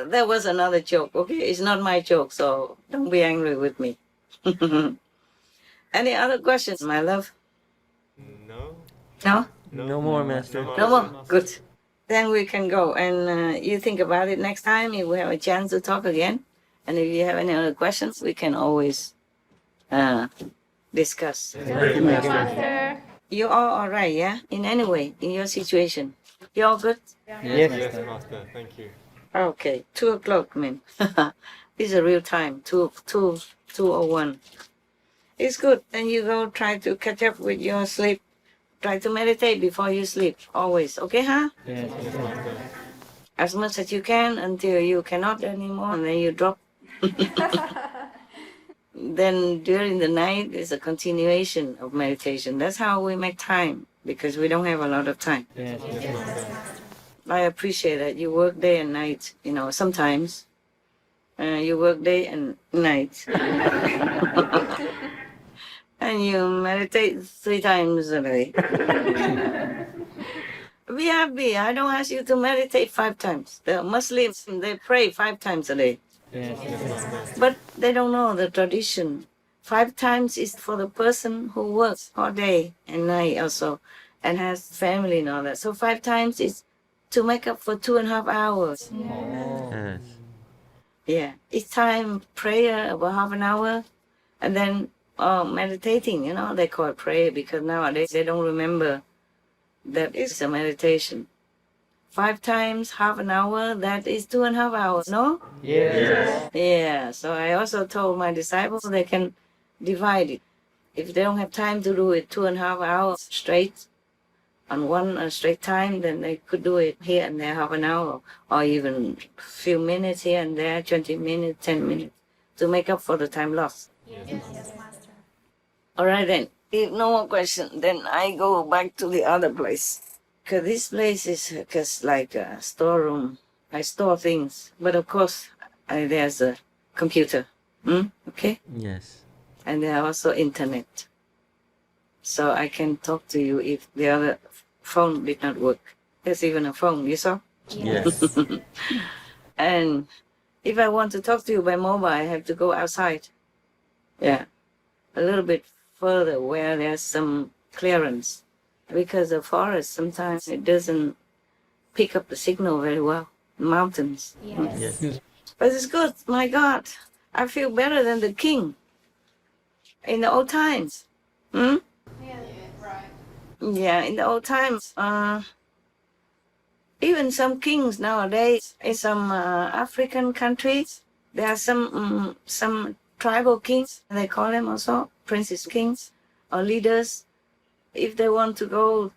That was another joke, okay? It's not my joke, so don't be angry with me. Any other questions, my love? No. No? No more, Master. No more? Good. Then we can go, and you think about it next time if we have a chance to talk again. And if you have any other questions, we can always discuss. Thank you, Master. You all right, yeah? In any way, in your situation. You all good? Yes, Master. Thank you. Okay, 2 o'clock, man. This is a real time, 2:01. It's good. Then you go try to catch up with your sleep. Try to meditate before you sleep, always. Okay, huh? Yes. As much as you can until you cannot anymore, and then you drop. Then during the night is a continuation of meditation. That's how we make time, because we don't have a lot of time. Yes. I appreciate that you work day and night. Sometimes you work day and night. And you meditate 3 times a day. Be happy. I don't ask you to meditate 5 times. The Muslims, they pray 5 times a day. Yes. But they don't know the tradition. 5 times is for the person who works all day and night also, and has family and all that. So 5 times is to make up for 2.5 hours. Yes. Yeah. Each time prayer about half an hour, and then meditating, they call it prayer because nowadays they don't remember that it's a meditation. 5 times half an hour, that is 2.5 hours, no? Yes. Yeah, so I also told my disciples they can divide it. If they don't have time to do it 2.5 hours straight on one straight time, then they could do it here and there half an hour, or even a few minutes here and there, 20 minutes, 10 minutes, to make up for the time lost. Yes. All right then, if no more question, then I go back to the other place. Because this place is just like a storeroom. I store things, but of course there's a computer, okay? Yes. And there are also internet. So I can talk to you if the other phone did not work. There's even a phone, you saw? Yes. And if I want to talk to you by mobile, I have to go outside. Yeah, a little bit further where there's some clearance. Because the forest, sometimes it doesn't pick up the signal very well. Mountains. Yes. But it's good, my God. I feel better than the king in the old times. Yeah, in the old times, even some kings nowadays in some African countries, there are some tribal kings. They call them also princes, kings, or leaders. If they want to go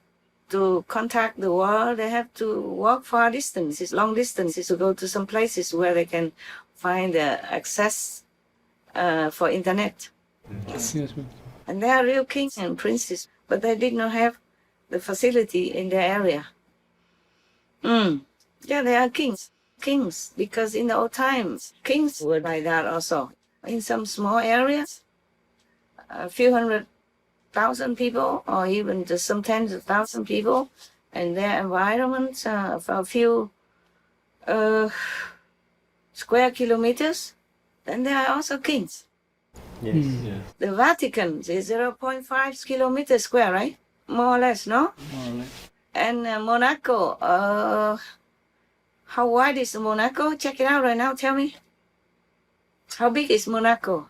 to contact the world, they have to walk far distances, long distances, to go to some places where they can find access for internet. Yes, ma'am. And they are real kings and princes, but they did not have the facility in their area. Yeah, they are kings, because in the old times, kings were like that also. In some small areas, a few 100,000 people, or even just some tens of thousands of people, and their environments for a few square kilometers, then they are also kings. Yes. Yeah. The Vatican is 0.5 kilometers square, right? More or less, no? More or less. And Monaco, how wide is Monaco? Check it out right now, tell me. How big is Monaco?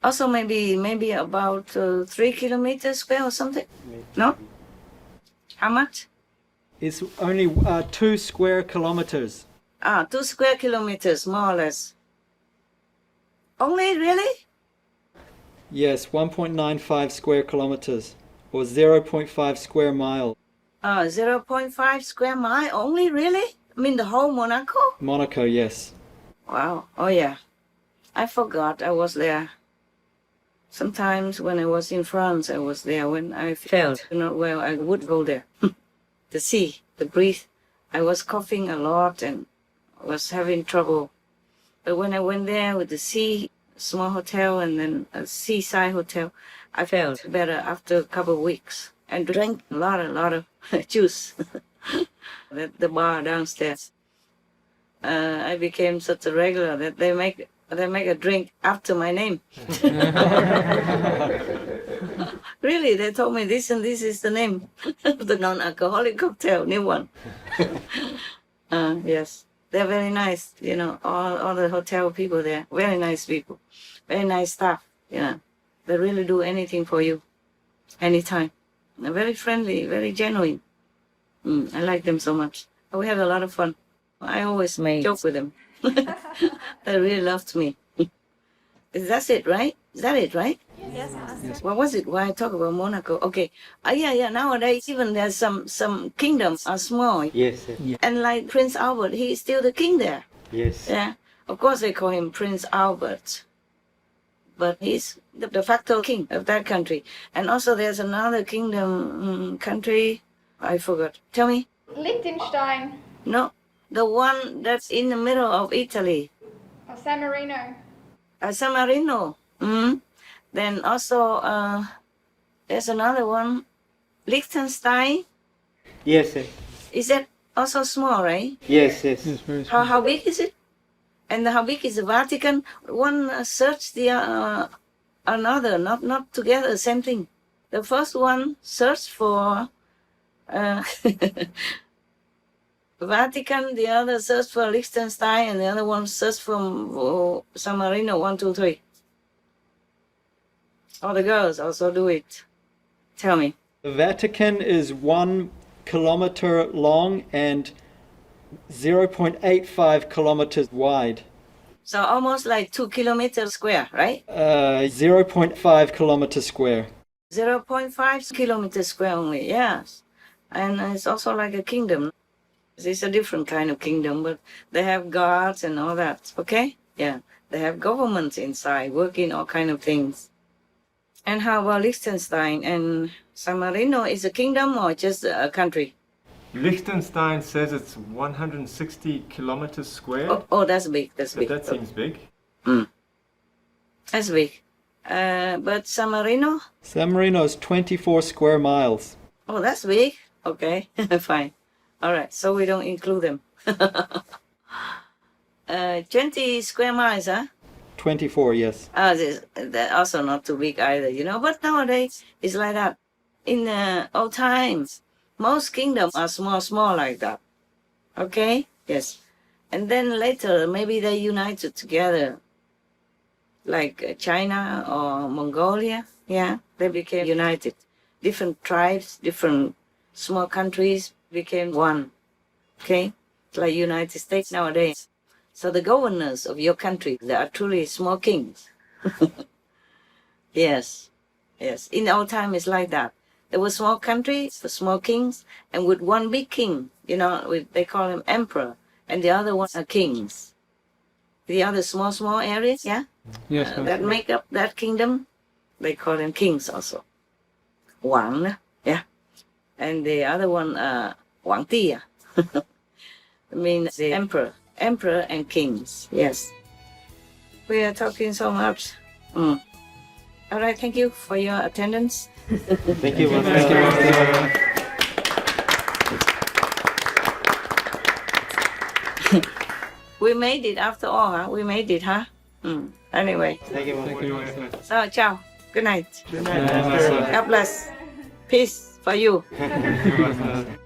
Also maybe about 3 kilometers square or something? No? How much? It's only 2 square kilometers. 2 square kilometers, more or less. Only, really? Yes, 1.95 square kilometers, or 0.5 square mile. 0.5 square mile only, really? I mean the whole Monaco? Monaco, yes. Wow, oh yeah. I forgot I was there. Sometimes when I was in France, I was there. When I felt not well, I would go there. The sea, the breathe. I was coughing a lot and was having trouble. But when I went there with the sea, small hotel and then a seaside hotel, I felt better after a couple of weeks. And drank a lot of juice at the bar downstairs. I became such a regular that they make a drink after my name. Really, they told me this and this is the name of the non-alcoholic cocktail, new one. Yes, they're very nice, you know, all the hotel people there, very nice people, very nice staff, you know. They really do anything for you, anytime. They're very friendly, very genuine. I like them so much. We had a lot of fun. I always made jokes with them. They really loved me. That's it, right? Is that it, right? Yes. What was it? Why I talk about Monaco? Okay. Yeah. Nowadays, even there's some kingdoms are small. Yes. Yes. And like Prince Albert, he's still the king there. Yes. Yeah. Of course, they call him Prince Albert. But he's the de facto king of that country. And also there's another kingdom country. I forgot. Tell me. Liechtenstein. No. The one that's in the middle of Italy. Or San Marino. San Marino. Then also, there's another one. Liechtenstein. Yes. Yes. Is that also small, right? Yes. Yes. Yes, very small. How big is it? And how big is the Vatican? One searched the another, not together, same thing. The first one searched for Vatican, the other searched for Liechtenstein, and the other one searched for San Marino, 1, 2, 3. All the girls also do it. Tell me. The Vatican is 1 kilometer long and 0.85 kilometers wide. So almost like 2 kilometers square, right? 0.5 kilometers square. 0.5 kilometers square only, yes. And it's also like a kingdom. It's a different kind of kingdom, but they have guards and all that, okay? Yeah, they have governments inside working all kind of things. And how about Liechtenstein and San Marino? Is a kingdom or just a country? Liechtenstein says it's 160 kilometers square. Oh, that's big, that's But big. that seems big. That's big. But San Marino? San Marino is 24 square miles. Oh, that's big. Okay, fine. All right, so we don't include them. 20 square miles, huh? 24, yes. They're also not too big either, you know. But nowadays, it's like that. In old times, most kingdoms are small like that. Okay? Yes. And then later, maybe they united together. like China or Mongolia. Yeah, they became united. Different tribes, different small countries became one. Okay, it's like United States nowadays. So the governors of your country, they are truly small kings. Yes, yes. In our time, it's like that. There were small countries, small kings, and with one big king, they call him emperor, and the other one are kings. The other small areas, yeah? Yes, that make up that kingdom, they call them kings also. Wang, yeah? And the other one, Wang Ti, means the emperor and kings, yes. We are talking so much. All right, thank you for your attendance. Thank you, Master. We made it after all, huh? We made it, huh? Anyway. Thank you, Master. So, ciao. Good night. Good night, Master. God bless. Peace for you. Thank you, Master.